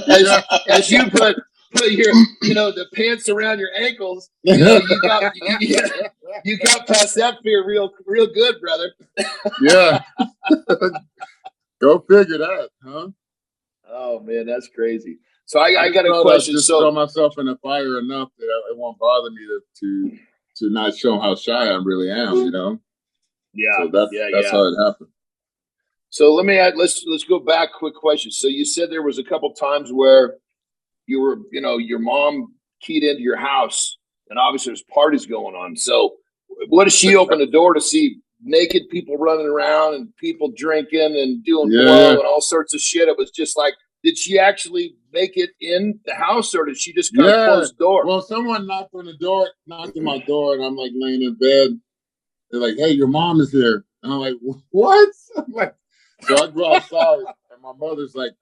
and as you put your the pants around your ankles. You got past that fear real good, brother. Yeah. Go figure that, huh? Oh man, that's crazy. So I got a question. Just throw myself in the fire enough that it won't bother me to not show how shy I really am, you know? Yeah. So that's how it happened. So let's go back. Quick question. So you said there was a couple times where you were, your mom keyed into your house, and obviously there's parties going on. So what does she open the door to see? Naked people running around and people drinking and doing blow and all sorts of shit. It was just like, did she actually make it in the house, or did she just kind of close the door? Well, someone knocked on my door, and I'm like laying in bed. They're like, "Hey, your mom is here," and I'm like, "What?" I'm like, so I go outside, and my mother's like,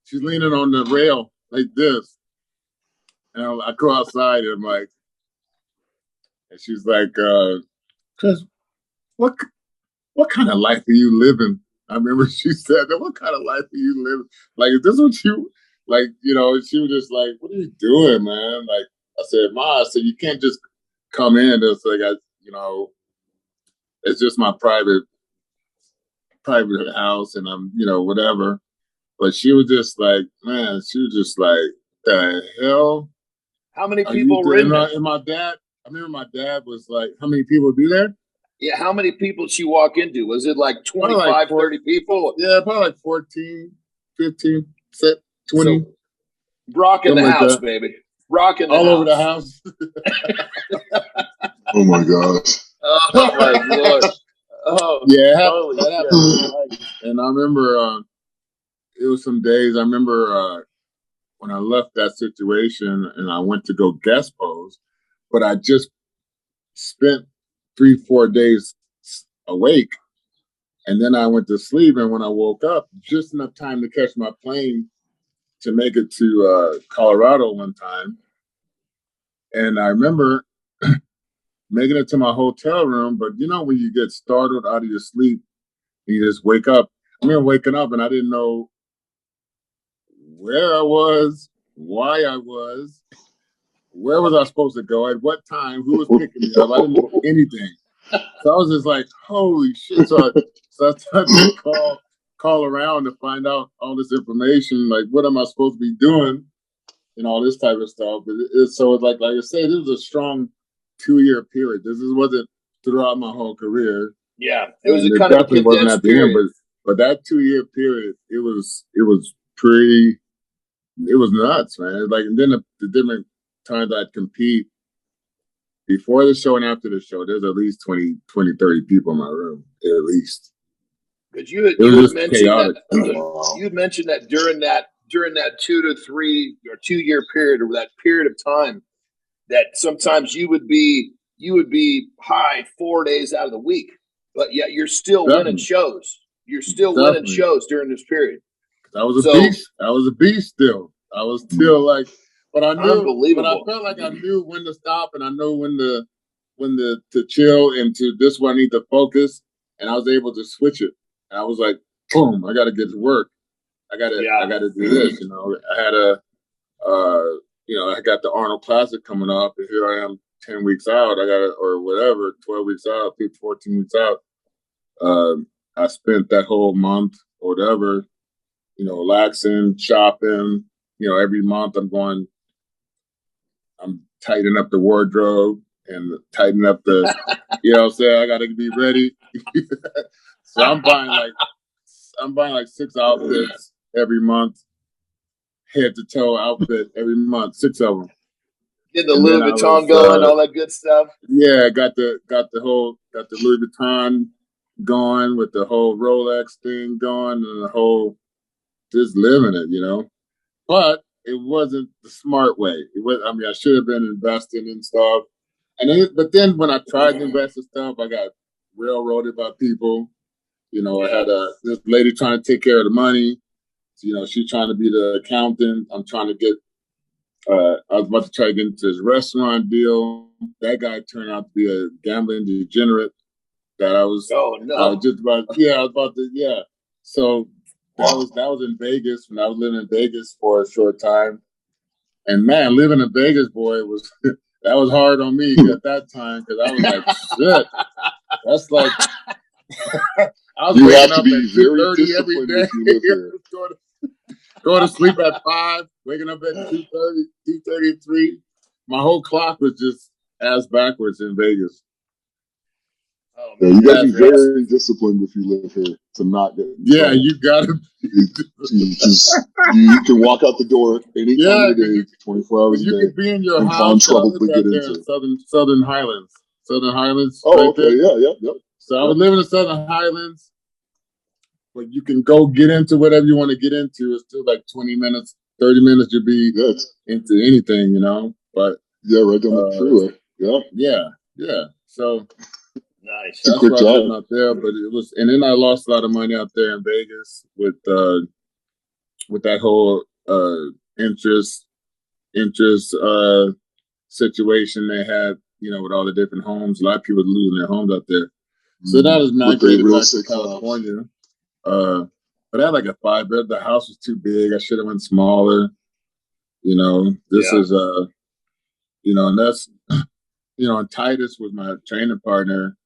she's leaning on the rail like this, and I go outside, and I'm like, and she's like, "Chris, what kind of life are you living?" I remember she said that. What kind of life are you living? Like, is this what you like? She was just like, "What are you doing, man?" Like, I said, "Ma," I said, "You can't just come in." It's like it's just my private house, and I'm whatever. But she was just like, man, the hell? How many people were in there? And my dad, I remember my dad was like, how many people would be there? Yeah, how many people did she walk into? Was it like 25, 30 people? Yeah, probably like 14, 15, 20. So, rocking the house, baby. Rocking the house. All over the house. Oh, my gosh. Oh, my Lord. Oh, yeah, that happened. And I remember it was some days. I remember when I left that situation and I went to go guest pose, but I just spent 3-4 days awake, and then I went to sleep. And when I woke up, just enough time to catch my plane to make it to Colorado one time. And I remember making it to my hotel room, but when you get startled out of your sleep, you just wake up. I remember waking up and I didn't know where I was, why I was, where was I supposed to go, at what time, who was picking me up. I didn't know anything. So I was just like, holy shit. So I started to call around to find out all this information, like what am I supposed to be doing and all this type of stuff. So it's like I said, this was a strong 2-year period. This wasn't throughout my whole career. Yeah, it was kind of a wasn't at the end, but that 2-year period, it was nuts, man. Like, and then the different times I'd compete before the show and after the show, there's at least 20, 30 people in my room, at least. Because you had mentioned that during that 2 to 3 or 2-year period, or that period of time, that sometimes you would be high 4 days out of the week, but yet you're still winning shows. You're still winning shows during this period. I was a beast. I was a beast still. I was still like, but I knew, but I felt like I knew when to stop, and I know when to chill, and to this one I need to focus, and I was able to switch it. And I was like, boom, I got to get to work. I got to do this. I had I got the Arnold Classic coming up, and here I am 10 weeks out. or whatever, 12 weeks out, 14 weeks out. I spent that whole month or whatever, relaxing, shopping. Every month I'm tightening up the wardrobe and tightening up the, I got to be ready. So I'm buying like 6 outfits every month, head to toe outfit every month, 6 of them. Get the Louis Vuitton going, all that good stuff. Yeah, got the Louis Vuitton going, with the whole Rolex thing going, and the whole just living it, But it wasn't the smart way. I should have been investing in stuff. But then when I tried to invest in stuff, I got railroaded by people. I had this lady trying to take care of the money. She's trying to be the accountant. I'm trying to get, I was about to try to get into this restaurant deal. That guy turned out to be a gambling degenerate that I was, I was about to. So that was in Vegas, when I was living in Vegas for a short time. And man, living in Vegas, boy, that was hard on me at that time, because I was like, shit. That's like, I was waking up at 2:30 every day. Going to sleep at 5, waking up at 2:30, 2:33. My whole clock was just ass backwards in Vegas. Oh, yeah, you got to be very disciplined if you live here to not get. Yeah, you got to. You can walk out the door any time of the day, 24 hours a day. You could be in your house. Find trouble to get into. Southern Highlands. Southern Highlands. Oh, right okay. There. Yeah. So I was living in Southern Highlands, but you can go get into whatever you want to get into. It's still like 20 minutes, 30 minutes. You'll be into anything, you know. But right down the freeway. Yeah. So nice. That's why I lived out there. But it was, and then I lost a lot of money out there in Vegas with that whole interest situation they had, you know, with all the different homes. A lot of people losing their homes out there. So that was migrated back to California. But I had like a 5-bed. The house was too big. I should have went smaller. You know, this is you know, and that's you know, and Titus was my training partner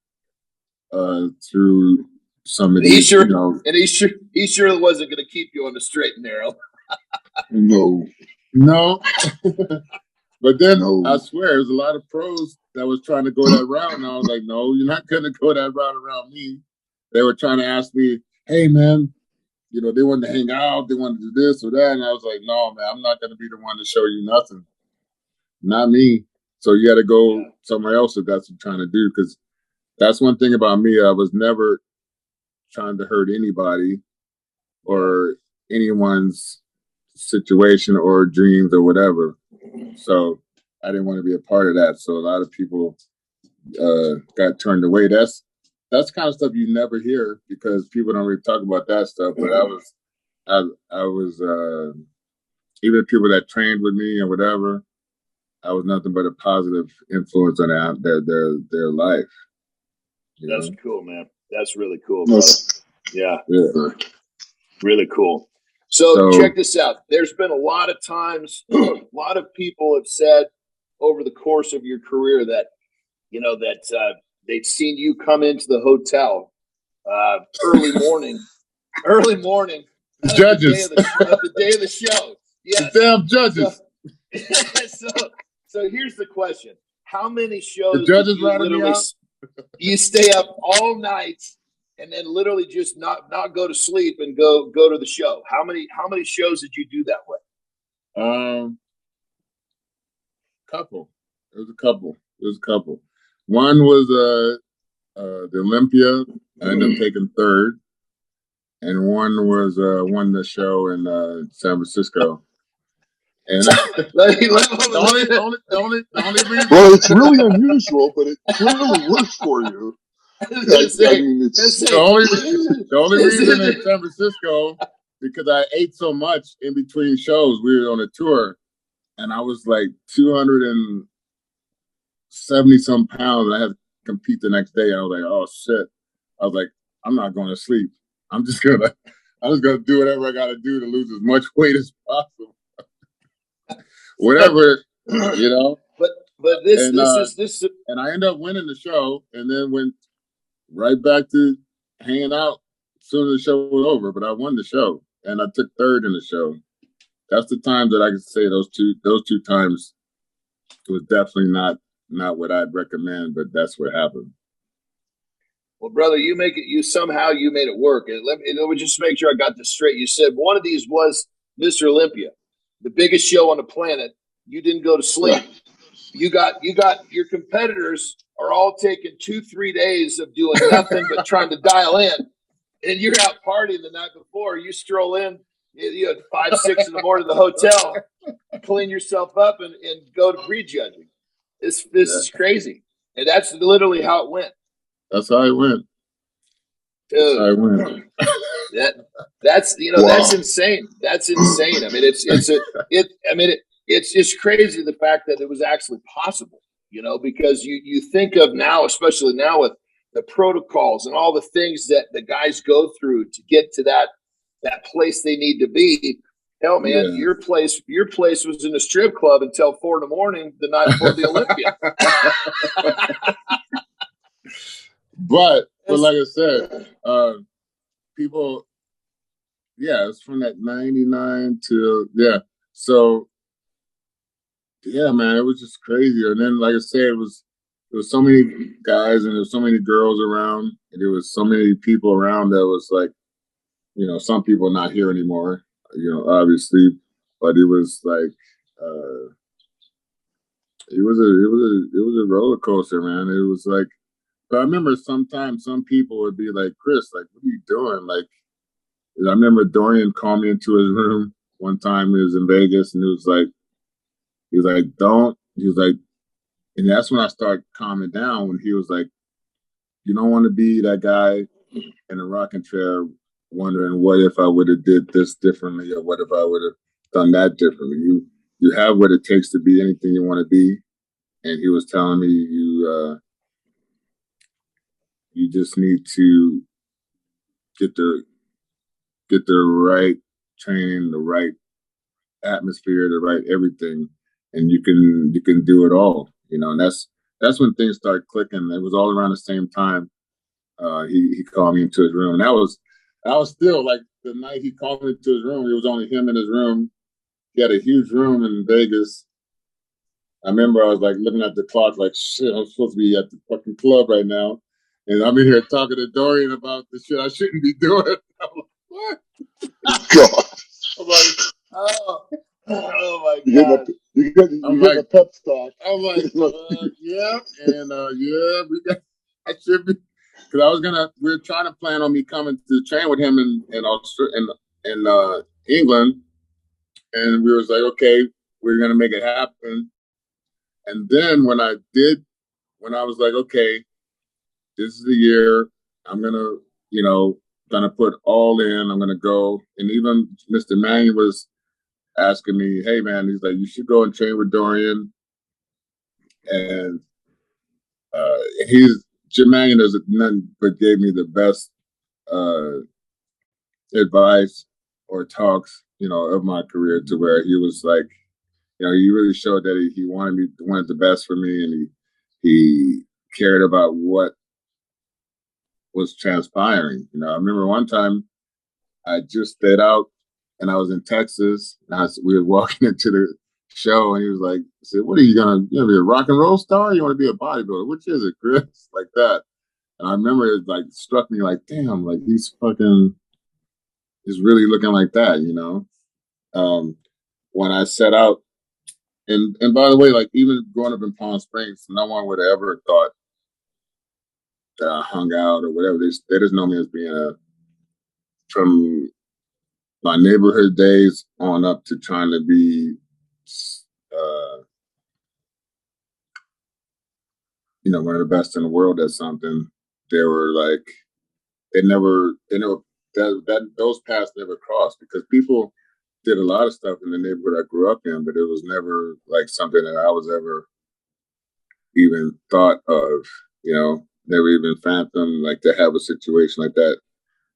through some of these. You know, and he surely wasn't going to keep you on the straight and narrow. No. But then I swear, there's a lot of pros that was trying to go that route, and I was like, no, you're not going to go that route around me. They were trying to ask me, hey, man, you know, they wanted to hang out, they wanted to do this or that, and I was like, no, man, I'm not going to be the one to show you nothing. Not me. So you got to go somewhere else if that's what you're trying to do, because that's one thing about me. I was never trying to hurt anybody or anyone's situation or dreams or whatever. So I didn't want to be a part of that. So a lot of people got turned away. That's kind of stuff you never hear because people don't really talk about that stuff. But I was even people that trained with me and whatever, I was nothing but a positive influence on their life. That's cool, man. That's really cool, brother. Yeah. Really cool. So check this out. There's been a lot of times, a lot of people have said over the course of your career that, you know, that they'd seen you come into the hotel early morning. Judges. The day of the show. Yes. The damn judges. So here's the question. How many shows the judges literally you stay up all night and then literally just not go to sleep and go to the show? How many shows did you do that way? Couple. It was a couple. One was the Olympia. I ended up taking third, and one was won the show in San Francisco. And the only reason. Well, it's really unusual, but it clearly works for you. The only reason in San Francisco, because I ate so much in between shows. We were on a tour, and I was like 270 some pounds, and I had to compete the next day. I was like, oh shit! I was like, I'm not going to sleep. I'm just gonna do whatever I got to do to lose as much weight as possible. Whatever, you know. But this is, and I ended up winning the show, and then went right back to hanging out as soon as the show was over. But I won the show, and I took third in the show. That's the time that I can say those two times. It was definitely not what I'd recommend, but that's what happened. Well, brother, you made it work. And let me just make sure I got this straight. You said one of these was Mr. Olympia, the biggest show on the planet. You didn't go to sleep. You got your competitors are all taking 2-3 days of doing nothing but trying to dial in, and you're out partying the night before. You stroll in, you had 5, 6 in the morning at the hotel, clean yourself up, and go to prejudging. This is crazy, and that's literally how it went. That's how it went. Dude, that's how it went. That's insane. That's insane. I mean, it's just crazy the fact that it was actually possible, you know, because you think of now, especially now with the protocols and all the things that the guys go through to get to that place they need to be. Hell, man, your place was in a strip club until 4 a.m. the night before the Olympia. But like I said, people, it's from that 99 to So, man, it was just crazy. And then, like I said, it was there was so many guys and there was so many girls around, and there was so many people around that was like, you know, some people not here anymore, you know, obviously, but it was like, it was a roller coaster, man. It was like, but I remember sometimes some people would be like, Chris, like, what are you doing? Like, I remember Dorian called me into his room one time. He was in Vegas, and he was like, don't. He was like, and that's when I started calming down. When he was like, you don't want to be that guy in a rocking chair wondering what if I would have did this differently, or what if I would have done that differently. You have what it takes to be anything you want to be. And he was telling me you just need to get the right training, the right atmosphere, the right everything, and you can do it all, you know. And that's when things started clicking. It was all around the same time. He called me into his room, and that was still like the night he called me into his room. It was only him in his room. He had a huge room in Vegas. I remember I was like looking at the clock, like, shit, I'm supposed to be at the fucking club right now, and I'm in here talking to Dorian about the shit I shouldn't be doing. I'm like, what? God. I'm like, oh my God. You get a pep talk. I'm like, yeah, and yeah, I should be, because we were trying to plan on me coming to train with him in England, and we was like, okay, we're gonna make it happen. And then when I was like, okay, this is the year, I'm gonna, you know, gonna put all in. I'm gonna go, and even Mr. Manning was asking me, hey man, he's like, you should go and train with Dorian. And Jim Manning does nothing but gave me the best advice or talks, you know, of my career, to where he was like, you know, he really showed that he wanted the best for me, and he cared about what was transpiring. You know, I remember one time I just stayed out, and I was in Texas, and we were walking into the show, and he was like, I said, what are you gonna be a rock and roll star? Or you want to be a bodybuilder? Which is it, Chris? Like that. And I remember it like struck me like, damn, like he's really looking like that, you know? When I set out, and by the way, like even growing up in Palm Springs, no one would have ever thought that I hung out or whatever. They just know me as being from my neighborhood days on up to trying to be, you know, one of the best in the world at something. They were like, those paths never crossed, because people did a lot of stuff in the neighborhood I grew up in, but it was never like something that I was ever even thought of, you know, never even fathomed like to have a situation like that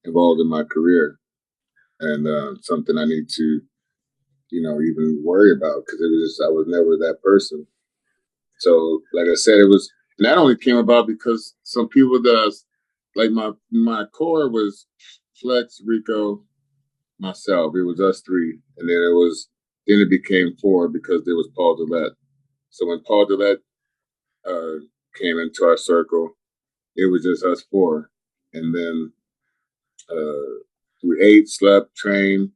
involved in my career, and something I need to, you know, even worry about, because I was never that person. So, like I said, and that only came about because some people like my core was Flex, Rico, myself. It was us three, and then it became four because there was Paul Dillette. So when Paul Dillette came into our circle, it was just us four, and then we ate, slept, trained,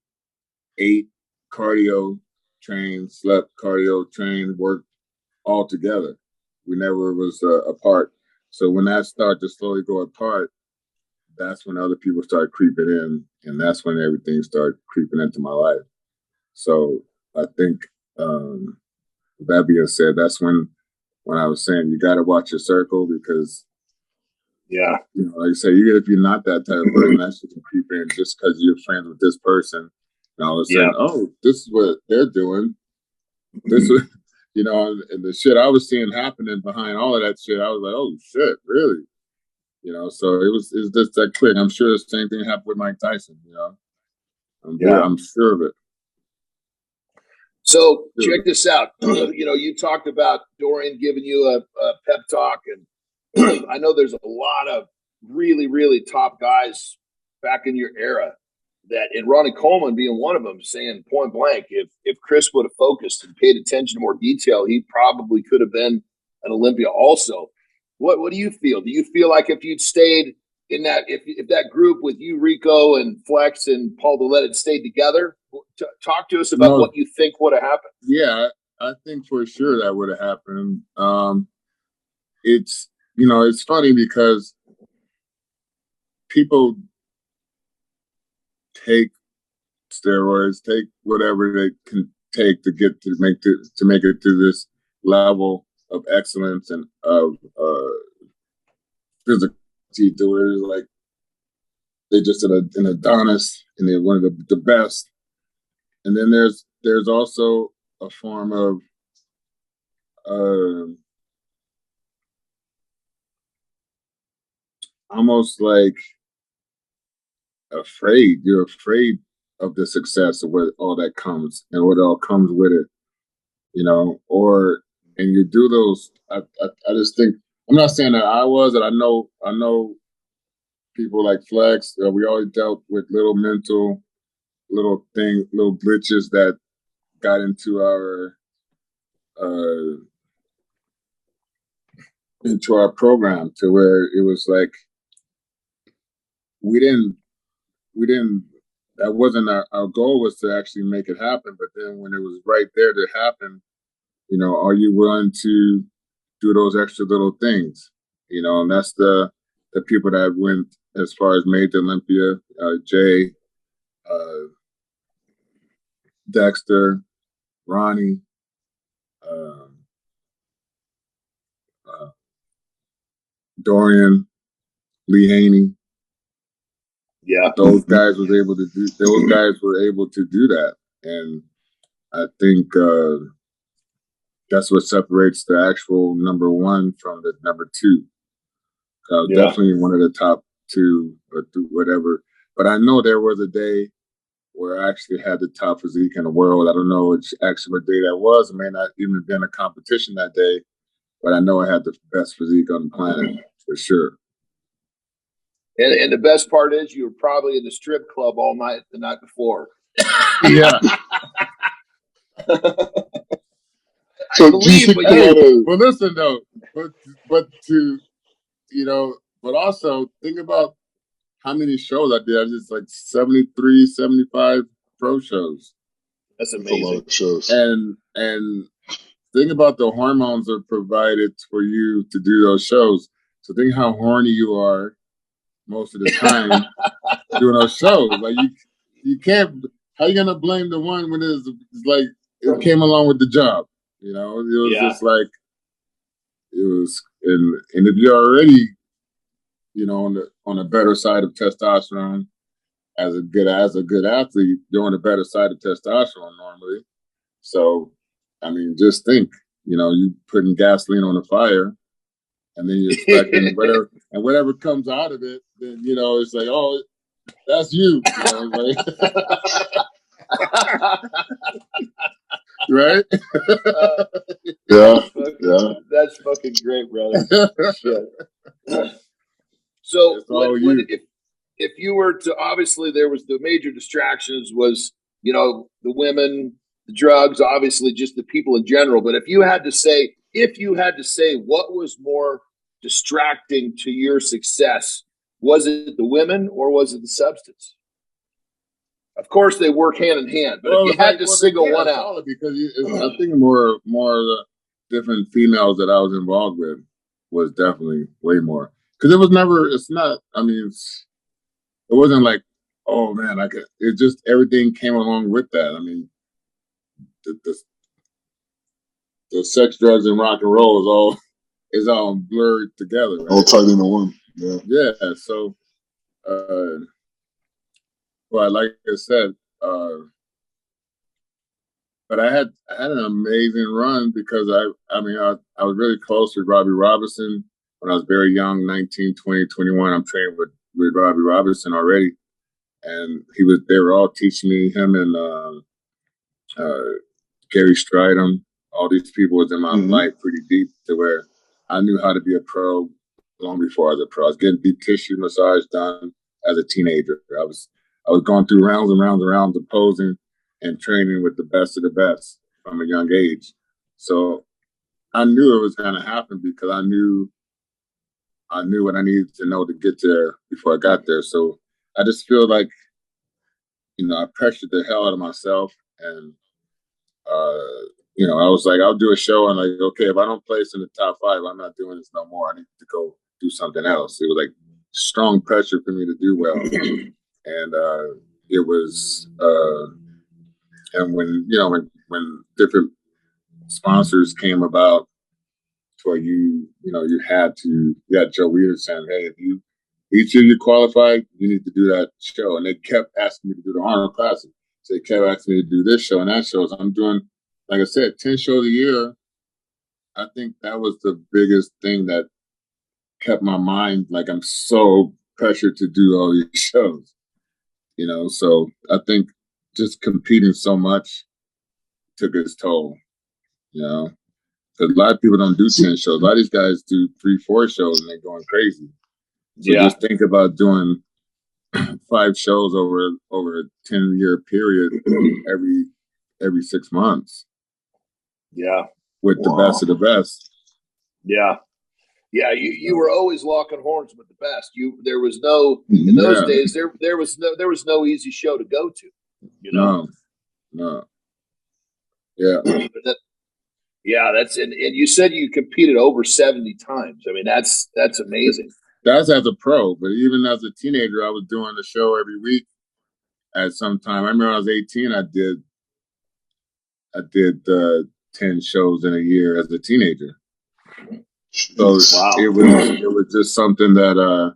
ate, cardio, trained, slept, cardio, trained, worked all together. We never was apart. So when that started to slowly go apart, that's when other people started creeping in, and that's when everything started creeping into my life. So I think, that being said, that's when I was saying you got to watch your circle, because, yeah, you know, like I say, even if you're not that type of person, that shit can creep in just because you're friends with this person. And all of a sudden, oh, this is what they're doing. This was, you know, and the shit I was seeing happening behind all of that shit, I was like, oh shit, really? You know, so it's just that quick. I'm sure the same thing happened with Mike Tyson, you know. I'm sure of it. So check this out. You know, you talked about Dorian giving you a pep talk, and I know there's a lot of really, really top guys back in your era that, and Ronnie Coleman being one of them, saying point blank, if Chris would have focused and paid attention to more detail, he probably could have been an Olympia also. What do you feel? Do you feel like if you'd stayed in that, if that group with you, Rico and Flex and Paul Dillette had stayed together, talk to us about what you think would have happened. Yeah, I think for sure that would have happened. It's, you know, it's funny because people take steroids, take whatever they can take to get to make it to this level of excellence and of physical to where it's like they're just an Adonis and they're one of the best. And then there's also a form of almost like afraid. You're afraid of the success of what all that comes and what all comes with it, you know. And you do those. I just think, I'm not saying that I was, and I know people like Flex. We always dealt with little mental, little glitches that got into our program to where it was like we didn't. That wasn't our goal, was to actually make it happen. But then when it was right there to happen, you know, are you willing to do those extra little things? You know, and that's the people that went as far as made the Olympia, Jay, Dexter, Ronnie, Dorian, Lee Haney. Yeah, those guys were able to do that, and I think that's what separates the actual number one from the number two. Definitely one of the top two or whatever. But I know there was a day where I actually had the top physique in the world. I don't know which actually what day that was. It may not even been a competition that day, but I know I had the best physique on the planet for sure. And the best part is you were probably in the strip club all night the night before. Yeah. So well, listen though, but to, you know, but also think about how many shows I did. I did like 73, 75 pro shows. That's amazing. A lot of shows. And think about the hormones that are provided for you to do those shows. So think how horny you are most of the time doing those shows. Like you can't. How you gonna blame the one when it's like it came along with the job? You know, it was just like it was. And if you're already, you know, on the better side of testosterone as a good athlete, you're on the better side of testosterone normally. So, I mean, just think, you know, you putting gasoline on the fire, and then you're expecting whatever comes out of it, then, you know, it's like, oh, that's you. You know, like, right? That's fucking great, brother. Shit. So if you were to, obviously there was the major distractions was, you know, the women, the drugs, obviously just the people in general. But if you had to say what was more distracting to your success, was it the women or was it the substance? Of course, they work hand in hand, but if you had to single one out, because I think more of the different females that I was involved with was definitely way more. Because it was never. It's not. I mean, it wasn't like, oh man, it just everything came along with that. I mean, the sex, drugs, and rock and roll is all blurred together, right? All tied into one. Yeah. Yeah. So, well, like I said, but I had an amazing run because I was really close with Robbie Robinson when I was very young, 19, 20, 21. I'm training with Robbie Robinson already, and they were all teaching me, him and Gary Stridham. All these people was in my life pretty deep to where I knew how to be a pro long before I was a pro. I was getting deep tissue massage done as a teenager. I was going through rounds and rounds and rounds of posing and training with the best of the best from a young age. So I knew it was going to happen because I knew I knew what I needed to know to get there before I got there. So I just feel like, I pressured the hell out of myself, and I was like, I'll do a show, and like, okay, if I don't place in the top 5, I'm not doing this no more. I need to go do something else. It was like strong pressure for me to do well, and it was, and when different sponsors came about, to where you had Joe Weider saying, hey, if each of you qualified, you need to do that show, and they kept asking me to do the Arnold Classic. So they kept asking me to do this show and that show. So I'm doing, like I said, 10 shows a year. I think that was the biggest thing that kept my mind, like, I'm so pressured to do all these shows, So I think just competing so much took its toll, Because a lot of people don't do 10 shows. A lot of these guys do 3-4 shows and they're going crazy. So just think about doing 5 shows over a 10-year period every 6 months. Yeah. With the best of the best. Yeah. Yeah, you were always locking horns with the best. There was no in those days there was no easy show to go to. No. Yeah. That's and you said you competed over 70 times. I mean, that's amazing. That's as a pro, but even as a teenager, I was doing the show every week at some time. I remember when I was 18, I did 10 shows in a year as a teenager. So it was just something that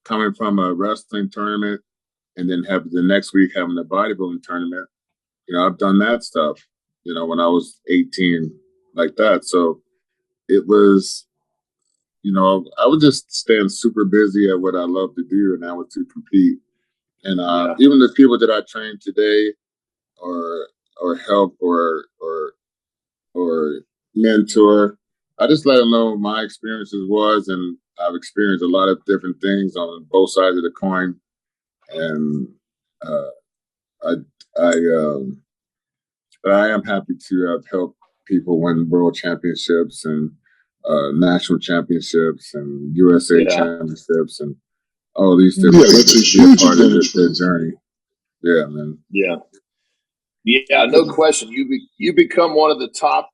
coming from a wrestling tournament and then have the next week having a bodybuilding tournament, I've done that stuff, when I was 18 like that. So it was, I was just staying super busy at what I love to do, and that was to compete. And even the people that I train today or help or mentor, I just let them know what my experiences was, and I've experienced a lot of different things on both sides of the coin. And I am happy to have helped people win world championships and national championships and USA championships and all these different things. That's a huge part of their journey. Yeah, man. Yeah, no question. You become one of the top,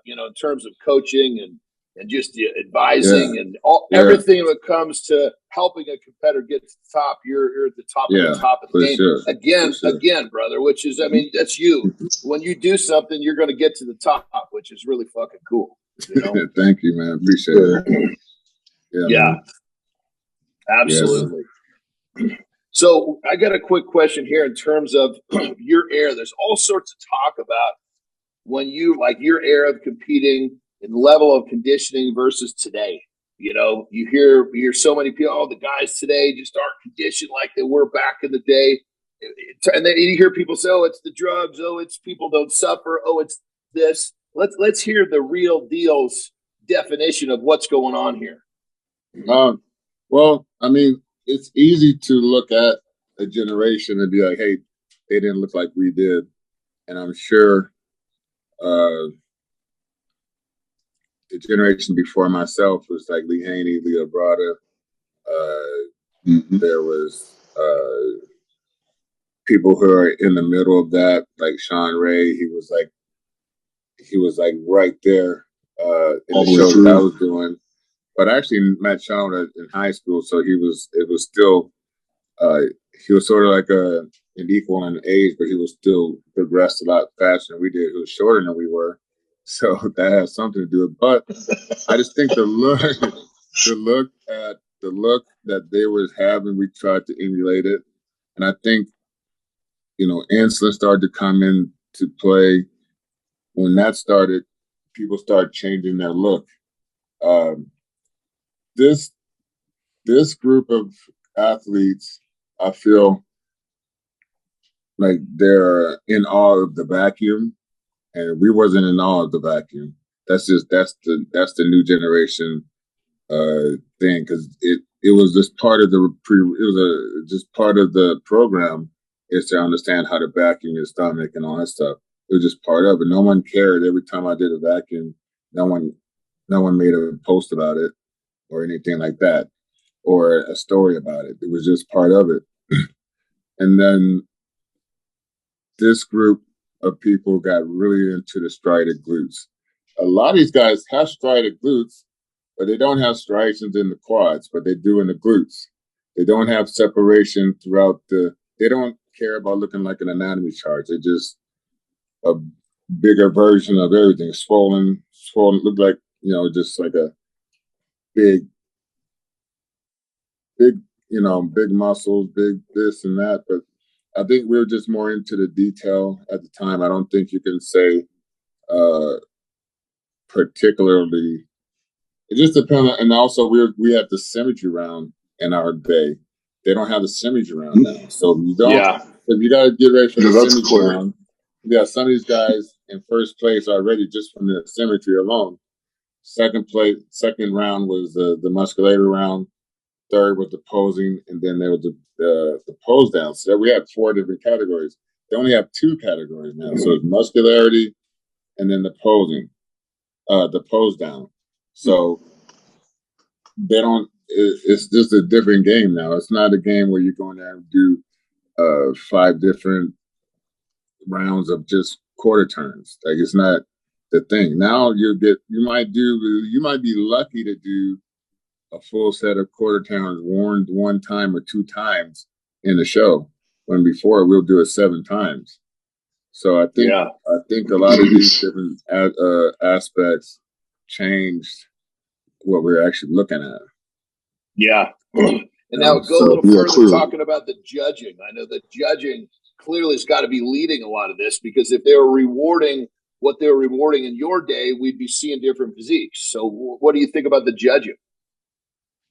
in terms of coaching and just the advising and everything that comes to helping a competitor get to the top. You're at the top of the top of the game. Sure. Again, brother, which is, I mean, that's you. When you do something, you're going to get to the top, which is really fucking cool. Thank you, man. Appreciate it. Yeah, absolutely. Yeah, so I got a quick question here in terms of your era. There's all sorts of talk about when you, like, your era of competing and level of conditioning versus today. You hear so many people, oh, the guys today just aren't conditioned like they were back in the day. And then you hear people say, oh, it's the drugs. Oh, it's people don't suffer. Oh, it's this. Let's hear the real deal's definition of what's going on here. Well, I mean, it's easy to look at a generation and be like, hey, they didn't look like we did. And I'm sure the generation before myself was like Lee Haney, Leo Brada. There was people who are in the middle of that, like Sean Ray. He was like right there in the show that I was doing. But I actually met Sean in high school, so he was sort of like an equal in age, but he was still progressed a lot faster than we did. He was shorter than we were, so that has something to do with it. But I just think the look that they were having, we tried to emulate it, and I think insulin started to come into play. When that started, people started changing their look. This group of athletes, I feel like they're in awe of the vacuum, and we wasn't in awe of the vacuum. That's the new generation thing, because it was just part of just part of the program is to understand how to vacuum your stomach and all that stuff. It was just part of it. No one cared. Every time I did a vacuum, no one made a post about it. or anything like that, or a story about it. It was just part of it. And then this group of people got really into the striated glutes. A lot of these guys have striated glutes, but they don't have striations in the quads, but they do in the glutes. They don't have separation throughout they don't care about looking like an anatomy chart. They're just a bigger version of everything. Swollen, look like, just like a big, big muscles, big this and that. But I think we were just more into the detail at the time. I don't think you can say particularly. It just depends. And also, we had the symmetry round in our day. They don't have the symmetry round now. So you don't. Yeah. If you got to get ready for the symmetry round, you got some of these guys in first place already just from the symmetry alone. Second round was the musculator round. Third was the posing, and then there was the pose down. So we had 4 different categories. They only have 2 categories now. So it's muscularity, and then the posing, the pose down. So they don't. It's just a different game now. It's not a game where you're going there and do 5 different rounds of just quarter turns. Like, it's not the thing. Now you might be lucky to do a full set of quarter turns worn 1 time or 2 times in the show, when before we'll do it 7 times. So I think a lot of these different aspects changed what we're actually looking at. Yeah. And now go a little further, talking about the judging. I know the judging clearly has got to be leading a lot of this, because if they were rewarding what they were rewarding in your day, we'd be seeing different physiques. So what do you think about the judging?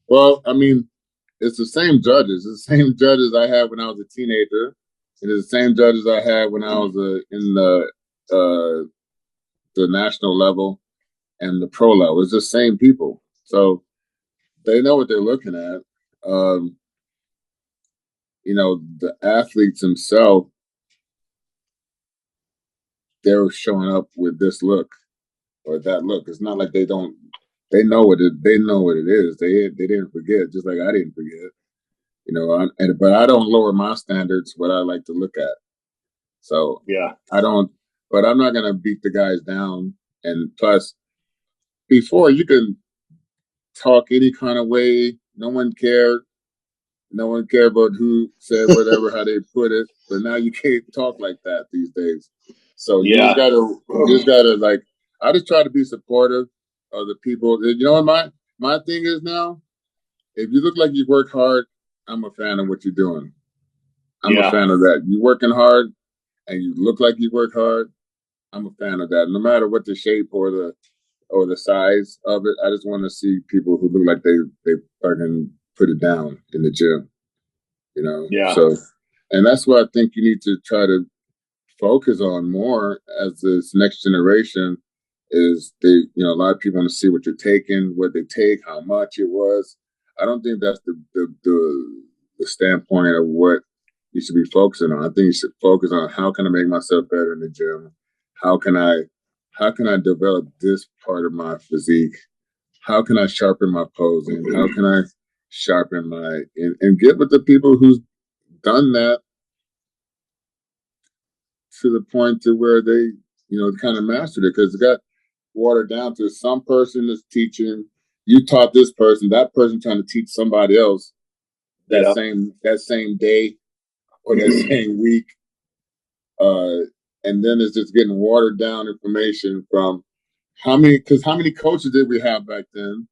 Well, I mean, it's the same judges. It's the same judges I had when I was a teenager. It is the same judges I had when I was in the national level and the pro level. It's the same people. So they know what they're looking at. The athletes themselves, they're showing up with this look or that look. It's not like they don't. They know what it is. They didn't forget, just like I didn't forget. But I don't lower my standards what I like to look at. So I don't. But I'm not gonna beat the guys down. And plus, before, you can talk any kind of way. No one cared. No one cared about who said whatever, how they put it. But now you can't talk like that these days. So you just gotta like. I just try to be supportive of the people. You know what my thing is now? If you look like you work hard, I'm a fan of what you're doing. I'm a fan of that. You working hard and you look like you work hard, I'm a fan of that. No matter what the shape or the size of it, I just want to see people who look like they fucking put it down in the gym. Yeah. So, and that's what I think you need to try to focus on more as this next generation. Is a lot of people want to see what you're taking, what they take, how much it was. I don't think that's the standpoint of what you should be focusing on. I think you should focus on, how can I make myself better in the gym? How can I develop this part of my physique? How can I sharpen my posing? How can I sharpen and get with the people who's done that to the point to where they, kind of mastered it, because it got watered down to some person is teaching. You taught this person, that person trying to teach somebody else that same day or that same week. And then it's just getting watered down information from how many coaches did we have back then?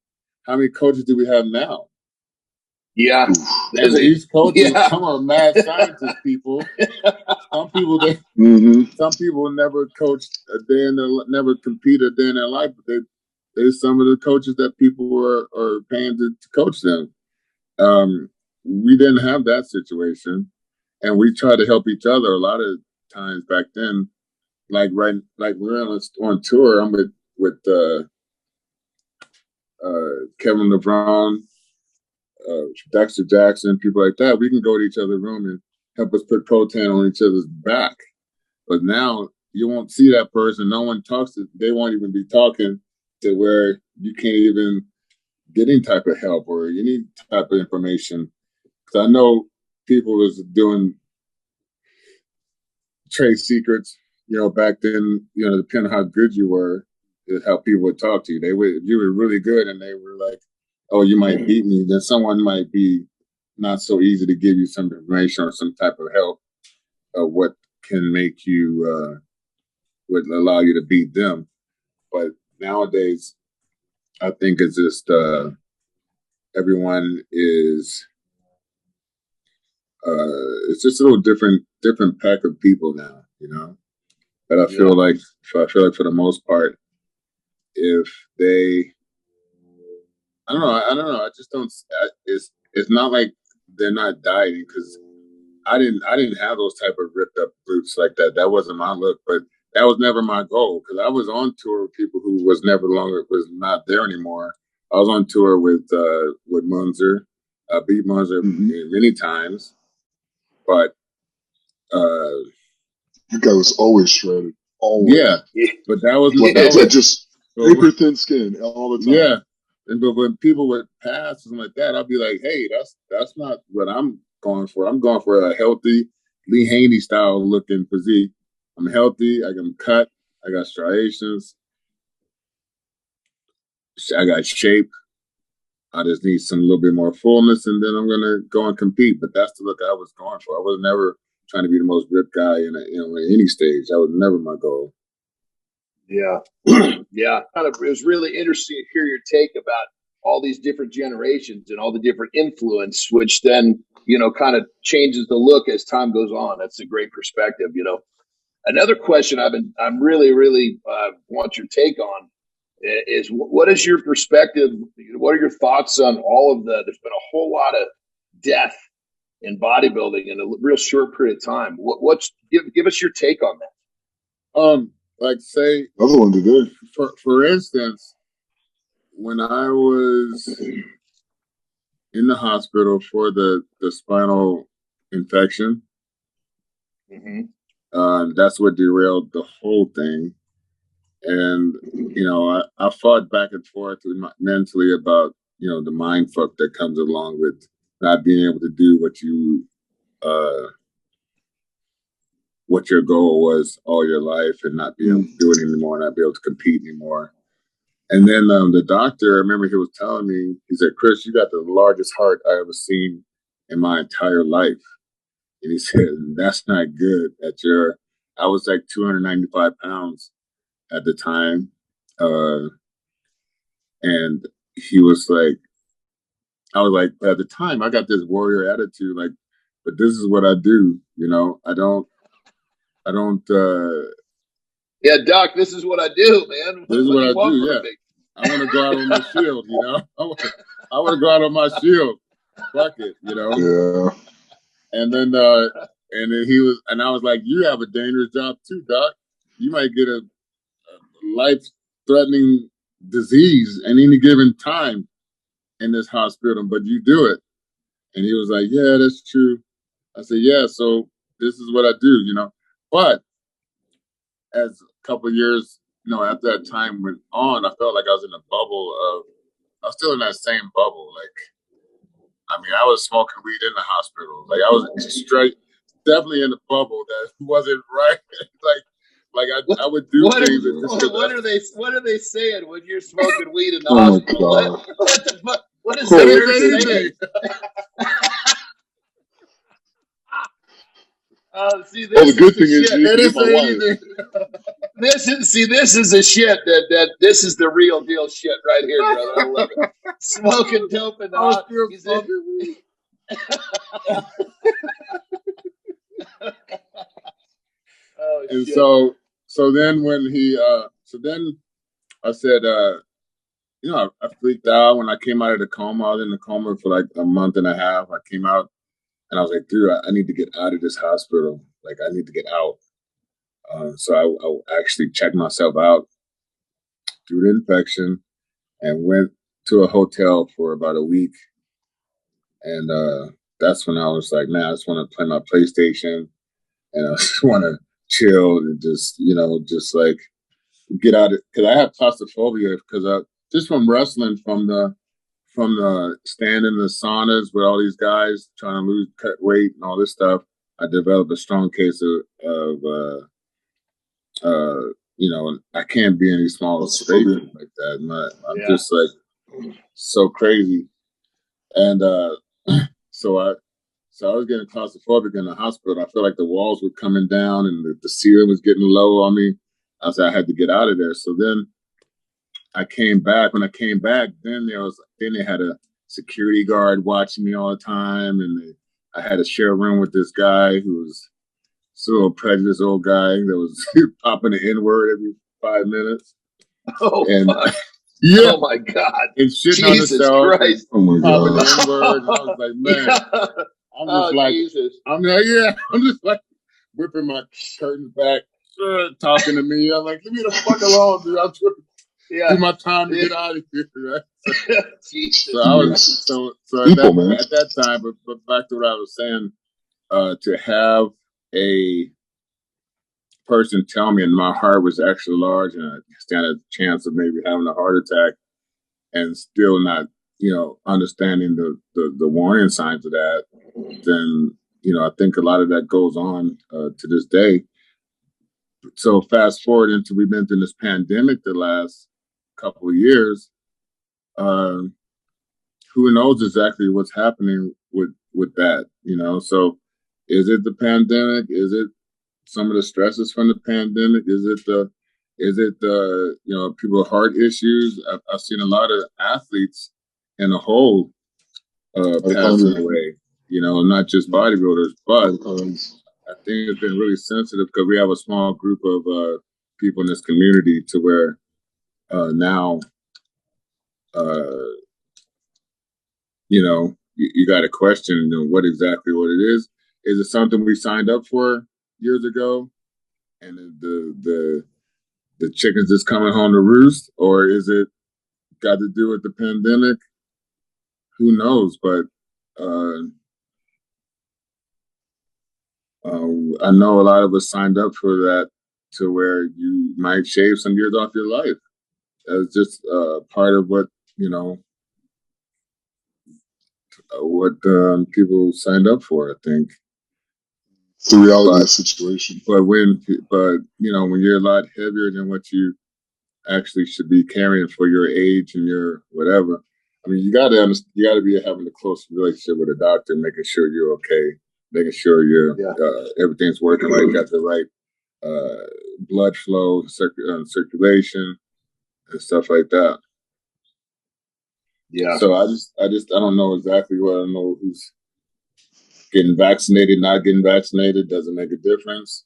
How many coaches do we have now? Yeah. And these coaches, some are mad scientist people. Some people some people never coached a day never competed a day in their life, but they're some of the coaches that people are paying to coach them. We didn't have that situation, and we tried to help each other a lot of times back then. Like we're on tour. I'm with Kevin LeBron, Dexter Jackson, people like that. We can go to each other's room and help us put protein on each other's back. But now you won't see that person. No one talks they won't even be talking to where you can't even get any type of help or any type of information, because I know people was doing trade secrets, back then, depending on how good you were, is how people would talk to you. You were really good and they were like, oh, you might beat me. Then someone might be not so easy to give you some information or some type of help of what can make you, would allow you to beat them. But nowadays, I think it's just everyone is, it's just a little different pack of people now, But I feel like for the most part, if they, I don't know. I just don't. It's not like they're not dieting, because I didn't have those type of ripped up glutes like that. That wasn't my look, but that was never my goal, because I was on tour with people who was not there anymore. I was on tour with Munzer, beat Munzer many times, but that guy was always shredded. Always. Yeah, but that was just paper thin skin all the time. Yeah, but when people would pass something like that, I'd be like, hey, that's not what I'm going for. I'm going for a healthy Lee Haney style looking physique. I'm healthy. I can cut. I got striations. I got shape. I just need some little bit more fullness, and then I'm gonna go and compete. But that's the look I was going for. I was never trying to be the most ripped guy in any stage. That was never my goal. Yeah, yeah. It was really interesting to hear your take about all these different generations and all the different influence, which then kind of changes the look as time goes on. That's a great perspective. Another question I'm really want your take on is, what is your perspective? What are your thoughts on all of there's been a whole lot of death in bodybuilding in a real short period of time. Give us your take on that. Like say another one today. For instance, when I was in the hospital for the spinal infection, that's what derailed the whole thing. And I fought back and forth mentally about the mind fuck that comes along with not being able to do what your goal was all your life, and not be able to do it anymore, not be able to compete anymore. And then the doctor, I remember he was telling me, he said, Chris, you got the largest heart I ever seen in my entire life. And he said, that's not good. I was like 295 pounds at the time. And he was like, I was like, at the time, I got this warrior attitude, like, but this is what I do, I don't. Yeah, Doc, this is what I do, man. This is what I do. Yeah, I want to go out on my shield. I want to go out on my shield. Fuck it, Yeah. And then he was, and I was like, you have a dangerous job too, Doc. You might get a life-threatening disease at any given time in this hospital, but you do it. And he was like, yeah, that's true. I said, yeah, so this is what I do, But as a couple of years, after that time went on, I felt like I was in a bubble I was still in that same bubble. Like, I was smoking weed in the hospital. Like, I was definitely in a bubble that wasn't right. like I would do things. What are they saying when you're smoking weed in the hospital? What is that saying? The good thing is you get my wife. This is a shit that this is the real deal shit right here, brother. I love it. Smoking dope in the hospital. And so then when I said, I freaked out when I came out of the coma. I was in the coma for like a month and a half. I came out and I was like, dude, I need to get out of this hospital. Like, I need to get out. So I actually checked myself out through the infection and went to a hotel for about a week. And that's when I was like, man, I just want to play my PlayStation, and I just want to chill and just like get out of it. Because I have claustrophobia, because just from wrestling from from the stand in the saunas with all these guys trying to cut weight and all this stuff, I developed a strong case of I can't be in these small spaces like that. I'm just like so crazy. And so I was getting claustrophobic in the hospital. I felt like the walls were coming down and the ceiling was getting low on me. I said I had to get out of there. So then I came back. When I came back, then they had a security guard watching me all the time, and I had to share a room with this guy who was a little prejudiced old guy that was popping the N-word every 5 minutes. Oh, and fuck. Yeah. Oh my God. And shitting on himself. Oh my God. Popping the N-word. And I was like, man. I'm just like, Jesus. I'm just like whipping my curtains back, talking to me. I'm like, leave me the fuck alone, dude. I'm trying to do my time to get out of here, right? Jesus. So I was so at that time, but back to what I was saying, to have a person tell me, and my heart was actually large, and I stand a chance of maybe having a heart attack, and still not, understanding the warning signs of that, then I think a lot of that goes on to this day. So fast forward into we've been through this pandemic the last couple of years. Who knows exactly what's happening with that? So is it the pandemic? Is it some of the stresses from the pandemic? Is it the people with heart issues? I've seen a lot of athletes in a whole passing away. Not just bodybuilders, but I think it's been really sensitive because we have a small group of people in this community to where now, you got to question what it is. Is it something we signed up for years ago, and the chickens just coming home to roost, or is it got to do with the pandemic? Who knows? But I know a lot of us signed up for that, to where you might shave some years off your life. That's just part of what people signed up for, I think. It's the reality of the situation. But when you're a lot heavier than what you actually should be carrying for your age and your whatever, I mean, you got to be having a close relationship with a doctor, making sure you're okay, making sure everything's working right, got the right blood flow, circulation, and stuff like that. Yeah. So I don't know exactly what. I don't know who's getting vaccinated, not getting vaccinated. Doesn't make a difference.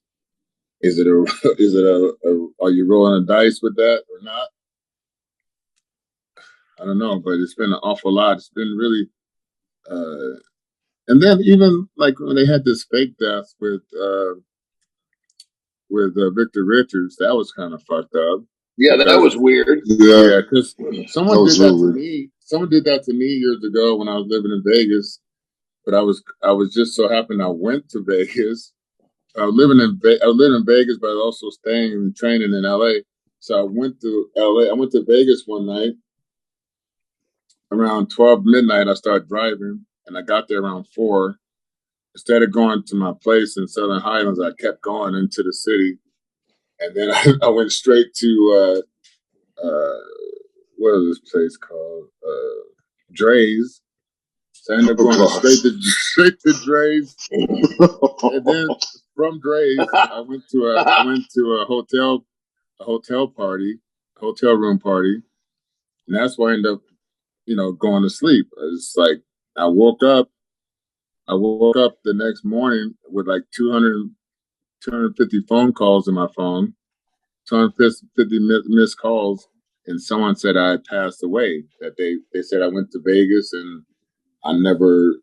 Are you rolling a dice with that or not? I don't know, but it's been an awful lot. It's been really, and then even like when they had this fake death with Victor Richards, that was kind of fucked up. Yeah, that was weird. Yeah, because someone did that to me. Someone did that to me years ago when I was living in Vegas. But I was just so happened I went to Vegas. I lived in Vegas, but I was also staying and training in LA. So I went to LA. I went to Vegas one night around 12 midnight. I started driving, and I got there around 4. Instead of going to my place in Southern Highlands, I kept going into the city, and then I went straight to what is this place called? Dre's. So I ended up going straight to Dre's, and then from Dre's, I went to a hotel room party, and that's where I ended up, going to sleep. It's like I woke up the next morning with like 250 phone calls in my phone, 250 missed calls, and someone said I had passed away. That they said I went to Vegas and I never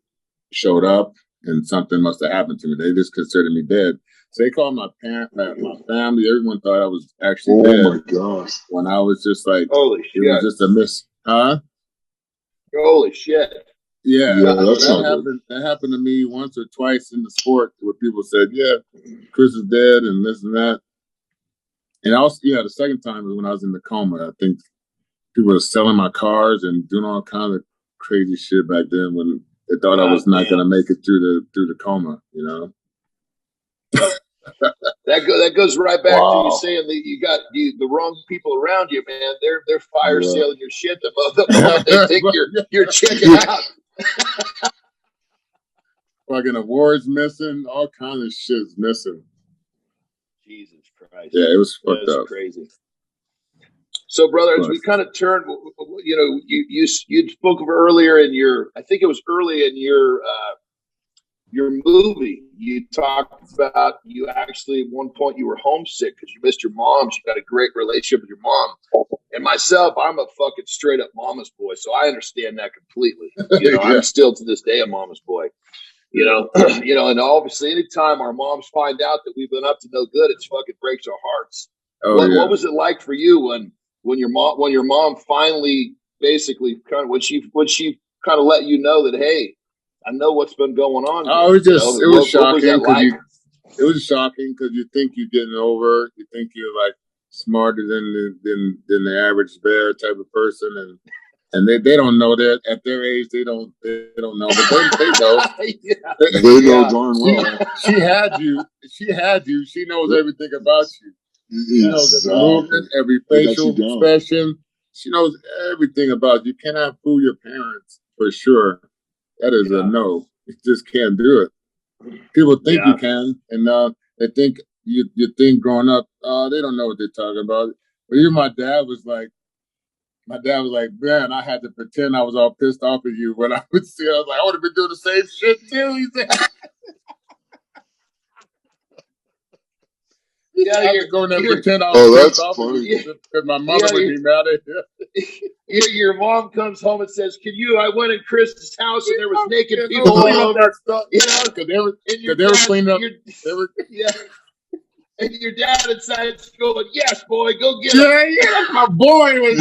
showed up, and something must have happened to me. They just considered me dead. So they called my family. Everyone thought I was actually dead. Oh my gosh! When I was just like, holy shit! It was just a miss, huh? Holy shit! Yeah, that happened to me once or twice in the sport, where people said, "Yeah, Chris is dead," and this and that. And also, the second time was when I was in the coma. I think people were selling my cars and doing all kinds of crazy shit back then when they thought I was not going to make it through the coma, you know? That goes right back to you saying that you got the wrong people around you, man. They're fire sailing your shit the moment they think you're checking out. Fucking awards missing, all kinds of shit's missing. Jesus Christ! Yeah, it was fucked up. Crazy. So, brother, as we kind of turn, you know, you spoke of earlier in your, I think it was early in your movie, you talked about you actually at one point you were homesick because you missed your mom. You got a great relationship with your mom. And myself, I'm a fucking straight up mama's boy, so I understand that completely. You know, I'm still to this day a mama's boy. You know, and obviously anytime our moms find out that we've been up to no good, it fucking breaks our hearts. What was it like for you when your mom finally basically kind of when she kind of let you know that, hey, I know what's been going on. Oh, it was shocking. It was shocking because you think you're getting over. You think you're like smarter than the average bear type of person, and they don't know that at their age they don't know, but they know. They know darn well. She had you. She knows everything about you. She knows every movement, every facial expression. She knows everything about you. You cannot fool your parents for sure. That is a no. You just can't do it. People think you can, and they think you think growing up, they don't know what they're talking about. But even my dad was like, man, I had to pretend I was all pissed off at you when I would see it. I was like, I would have been doing the same shit too. He said, you're going there and pretend I was pissed off at you because my mother would be mad at you. Your mom comes home and says, I went in Chris's house and there was naked people all over that stuff. You know, because they were cleaning up. And your dad inside going, yes, boy, go get him. Yeah, my boy was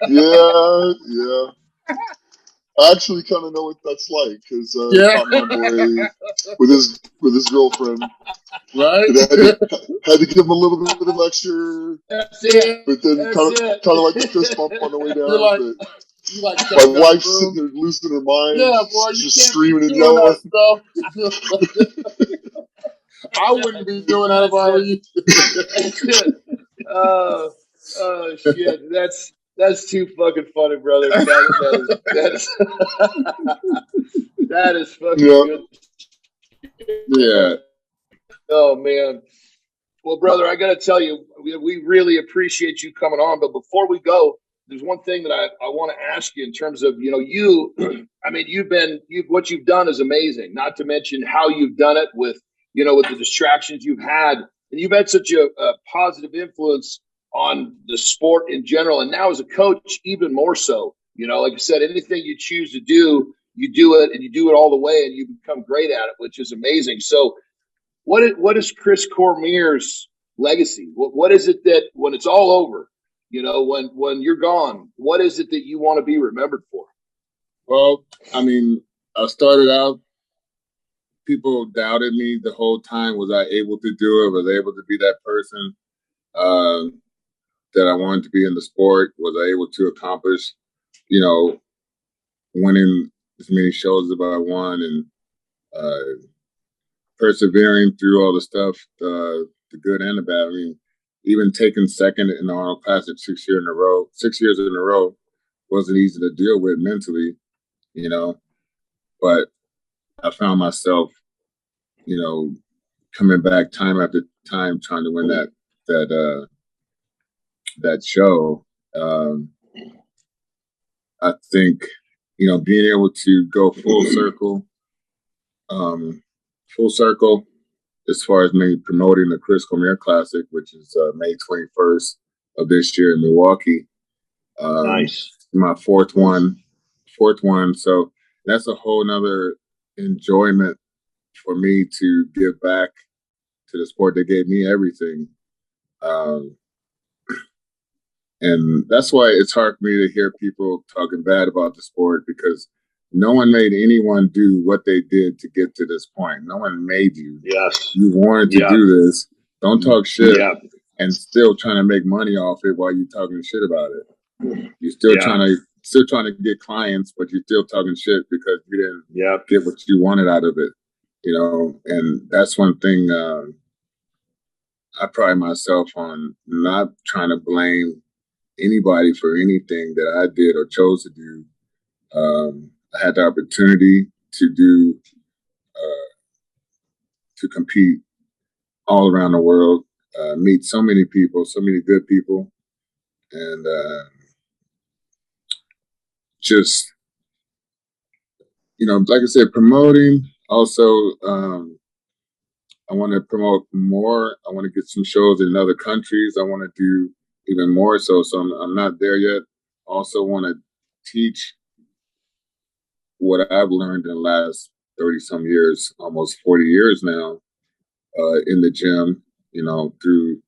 Yeah. I actually kind of know what that's like because I caught my boy with his girlfriend. Right. Had to give him a little bit of lecture. That's it. But then kind of like the fist bump on the way down. My wife's sitting there losing her mind. Yeah, boy, just screaming and yelling. I wouldn't be doing that if I were you. Oh shit! That's too fucking funny, brother. That is fucking good. Yeah. Oh man. Well, brother, I got to tell you, we really appreciate you coming on. But before we go, there's one thing that I want to ask you in terms of, you. I mean, what you've done is amazing. Not to mention how you've done it with the distractions you've had, and you've had such a positive influence on the sport in general, and now as a coach, even more so. Like I said, anything you choose to do, you do it, and you do it all the way, and you become great at it, which is amazing. So, what is Chris Cormier's legacy? What is it that when it's all over, when you're gone, what is it that you want to be remembered for? Well, I mean, I started out. People doubted me the whole time. Was I able to do it? Was I able to be that person that I wanted to be in the sport? Was I able to accomplish, winning as many shows as I won and persevering through all the stuff, the good and the bad. I mean, even taking second in the Arnold Classic 6 years in a row wasn't easy to deal with mentally, but I found myself, coming back time after time trying to win that show. I think, being able to go full circle as far as me promoting the Chris Comeir Classic, which is May 21st of this year in Milwaukee. Nice. My fourth one. So that's a whole nother enjoyment for me to give back to the sport that gave me everything. And that's why it's hard for me to hear people talking bad about the sport, because no one made anyone do what they did to get to this point. No one made you. Yes. You wanted to do this. Don't talk shit and still trying to make money off it while you're talking shit about it. You're still trying to get clients, but you're still talking shit because you didn't get what you wanted out of it. You know, and that's one thing I pride myself on, not trying to blame anybody for anything that I did or chose to do. I had the opportunity to compete all around the world, meet so many people, so many good people, and just, you know, like I said, promoting. Also, I want to promote more. I want to get some shows in other countries. I want to do even more so. So I'm not there yet. Also want to teach what I've learned in the last 30-some years, almost 40 years now, in the gym, you know, through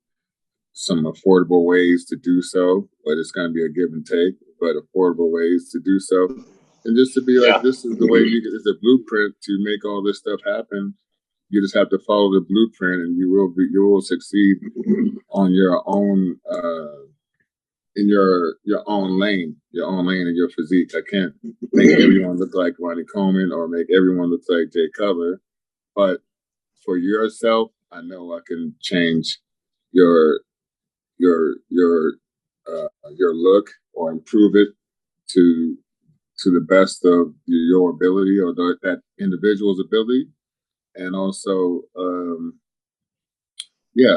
some affordable ways to do so. But it's going to be a give and take, but affordable ways to do so. And just to be like, this is the way it's a blueprint to make all this stuff happen. You just have to follow the blueprint, and you will succeed on your own, in your own lane and your physique. I can't make everyone look like Ronnie Coleman or make everyone look like Jay Cutler, but for yourself, I know I can change your look or improve it to the best of your ability or that individual's ability. And also,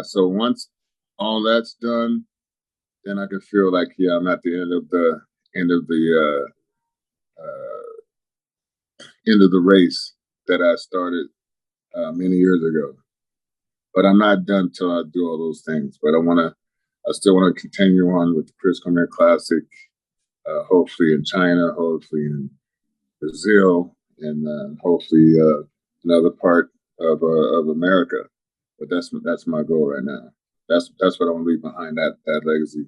so once all that's done, then I can feel like, I'm at the end of the race that I started many years ago. But I'm not done till I do all those things. But I still want to continue on with the Chris Comeir Classic, hopefully in China, hopefully in Brazil, and hopefully another part of America. But that's my goal right now. That's what I want to leave behind, that legacy.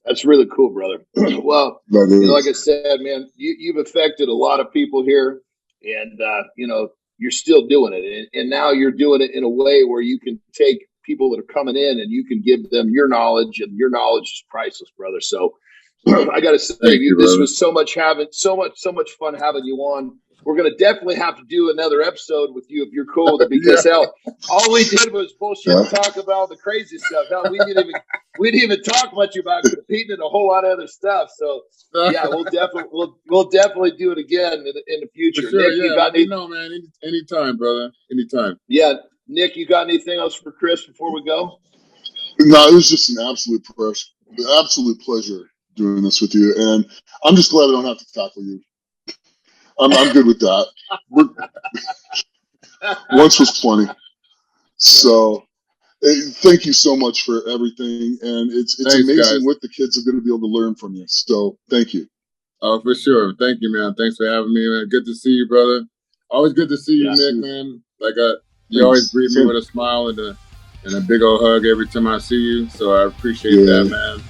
That's really cool, brother. Well, like I said, man, you've affected a lot of people here, and you're still doing it, and now you're doing it in a way where you can take people that are coming in and you can give them your knowledge, and your knowledge is priceless, brother. So I got to say, this was so much fun having you on. We're going to definitely have to do another episode with you if you're cool with it, because hell, all we did was bullshit and talk about the crazy stuff. Hell, we didn't even talk much about competing and a whole lot of other stuff. So yeah, we'll definitely do it again in the future. For sure, Nick, you got man. Anytime, brother. Anytime. Yeah, Nick, you got anything else for Chris before we go? No, it was just an absolute pleasure doing this with you, and I'm just glad I don't have to tackle you. I'm good with that. Once was plenty. So thank you so much for everything, and it's Thanks, amazing guys. What the kids are going to be able to learn from you. So thank you. Oh, for sure. Thank you, man. Thanks for having me, man. Good to see you, brother. Always good to see you, Nick, man. Like you always greet me with a smile and a big old hug every time I see you. So I appreciate that, man.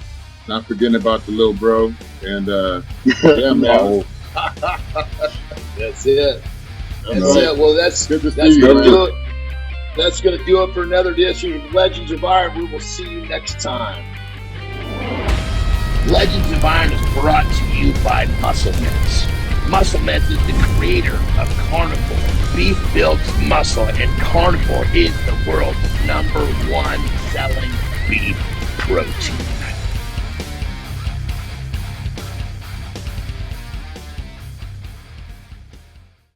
Not forgetting about the little bro. And man. That's it. Well, that's going to do it. That's going to do it for another edition of Legends of Iron. We will see you next time. Legends of Iron is brought to you by Muscle Mints. Muscle Mints is the creator of Carnivore. Beef builds muscle, and Carnivore is the world's #1 selling beef protein.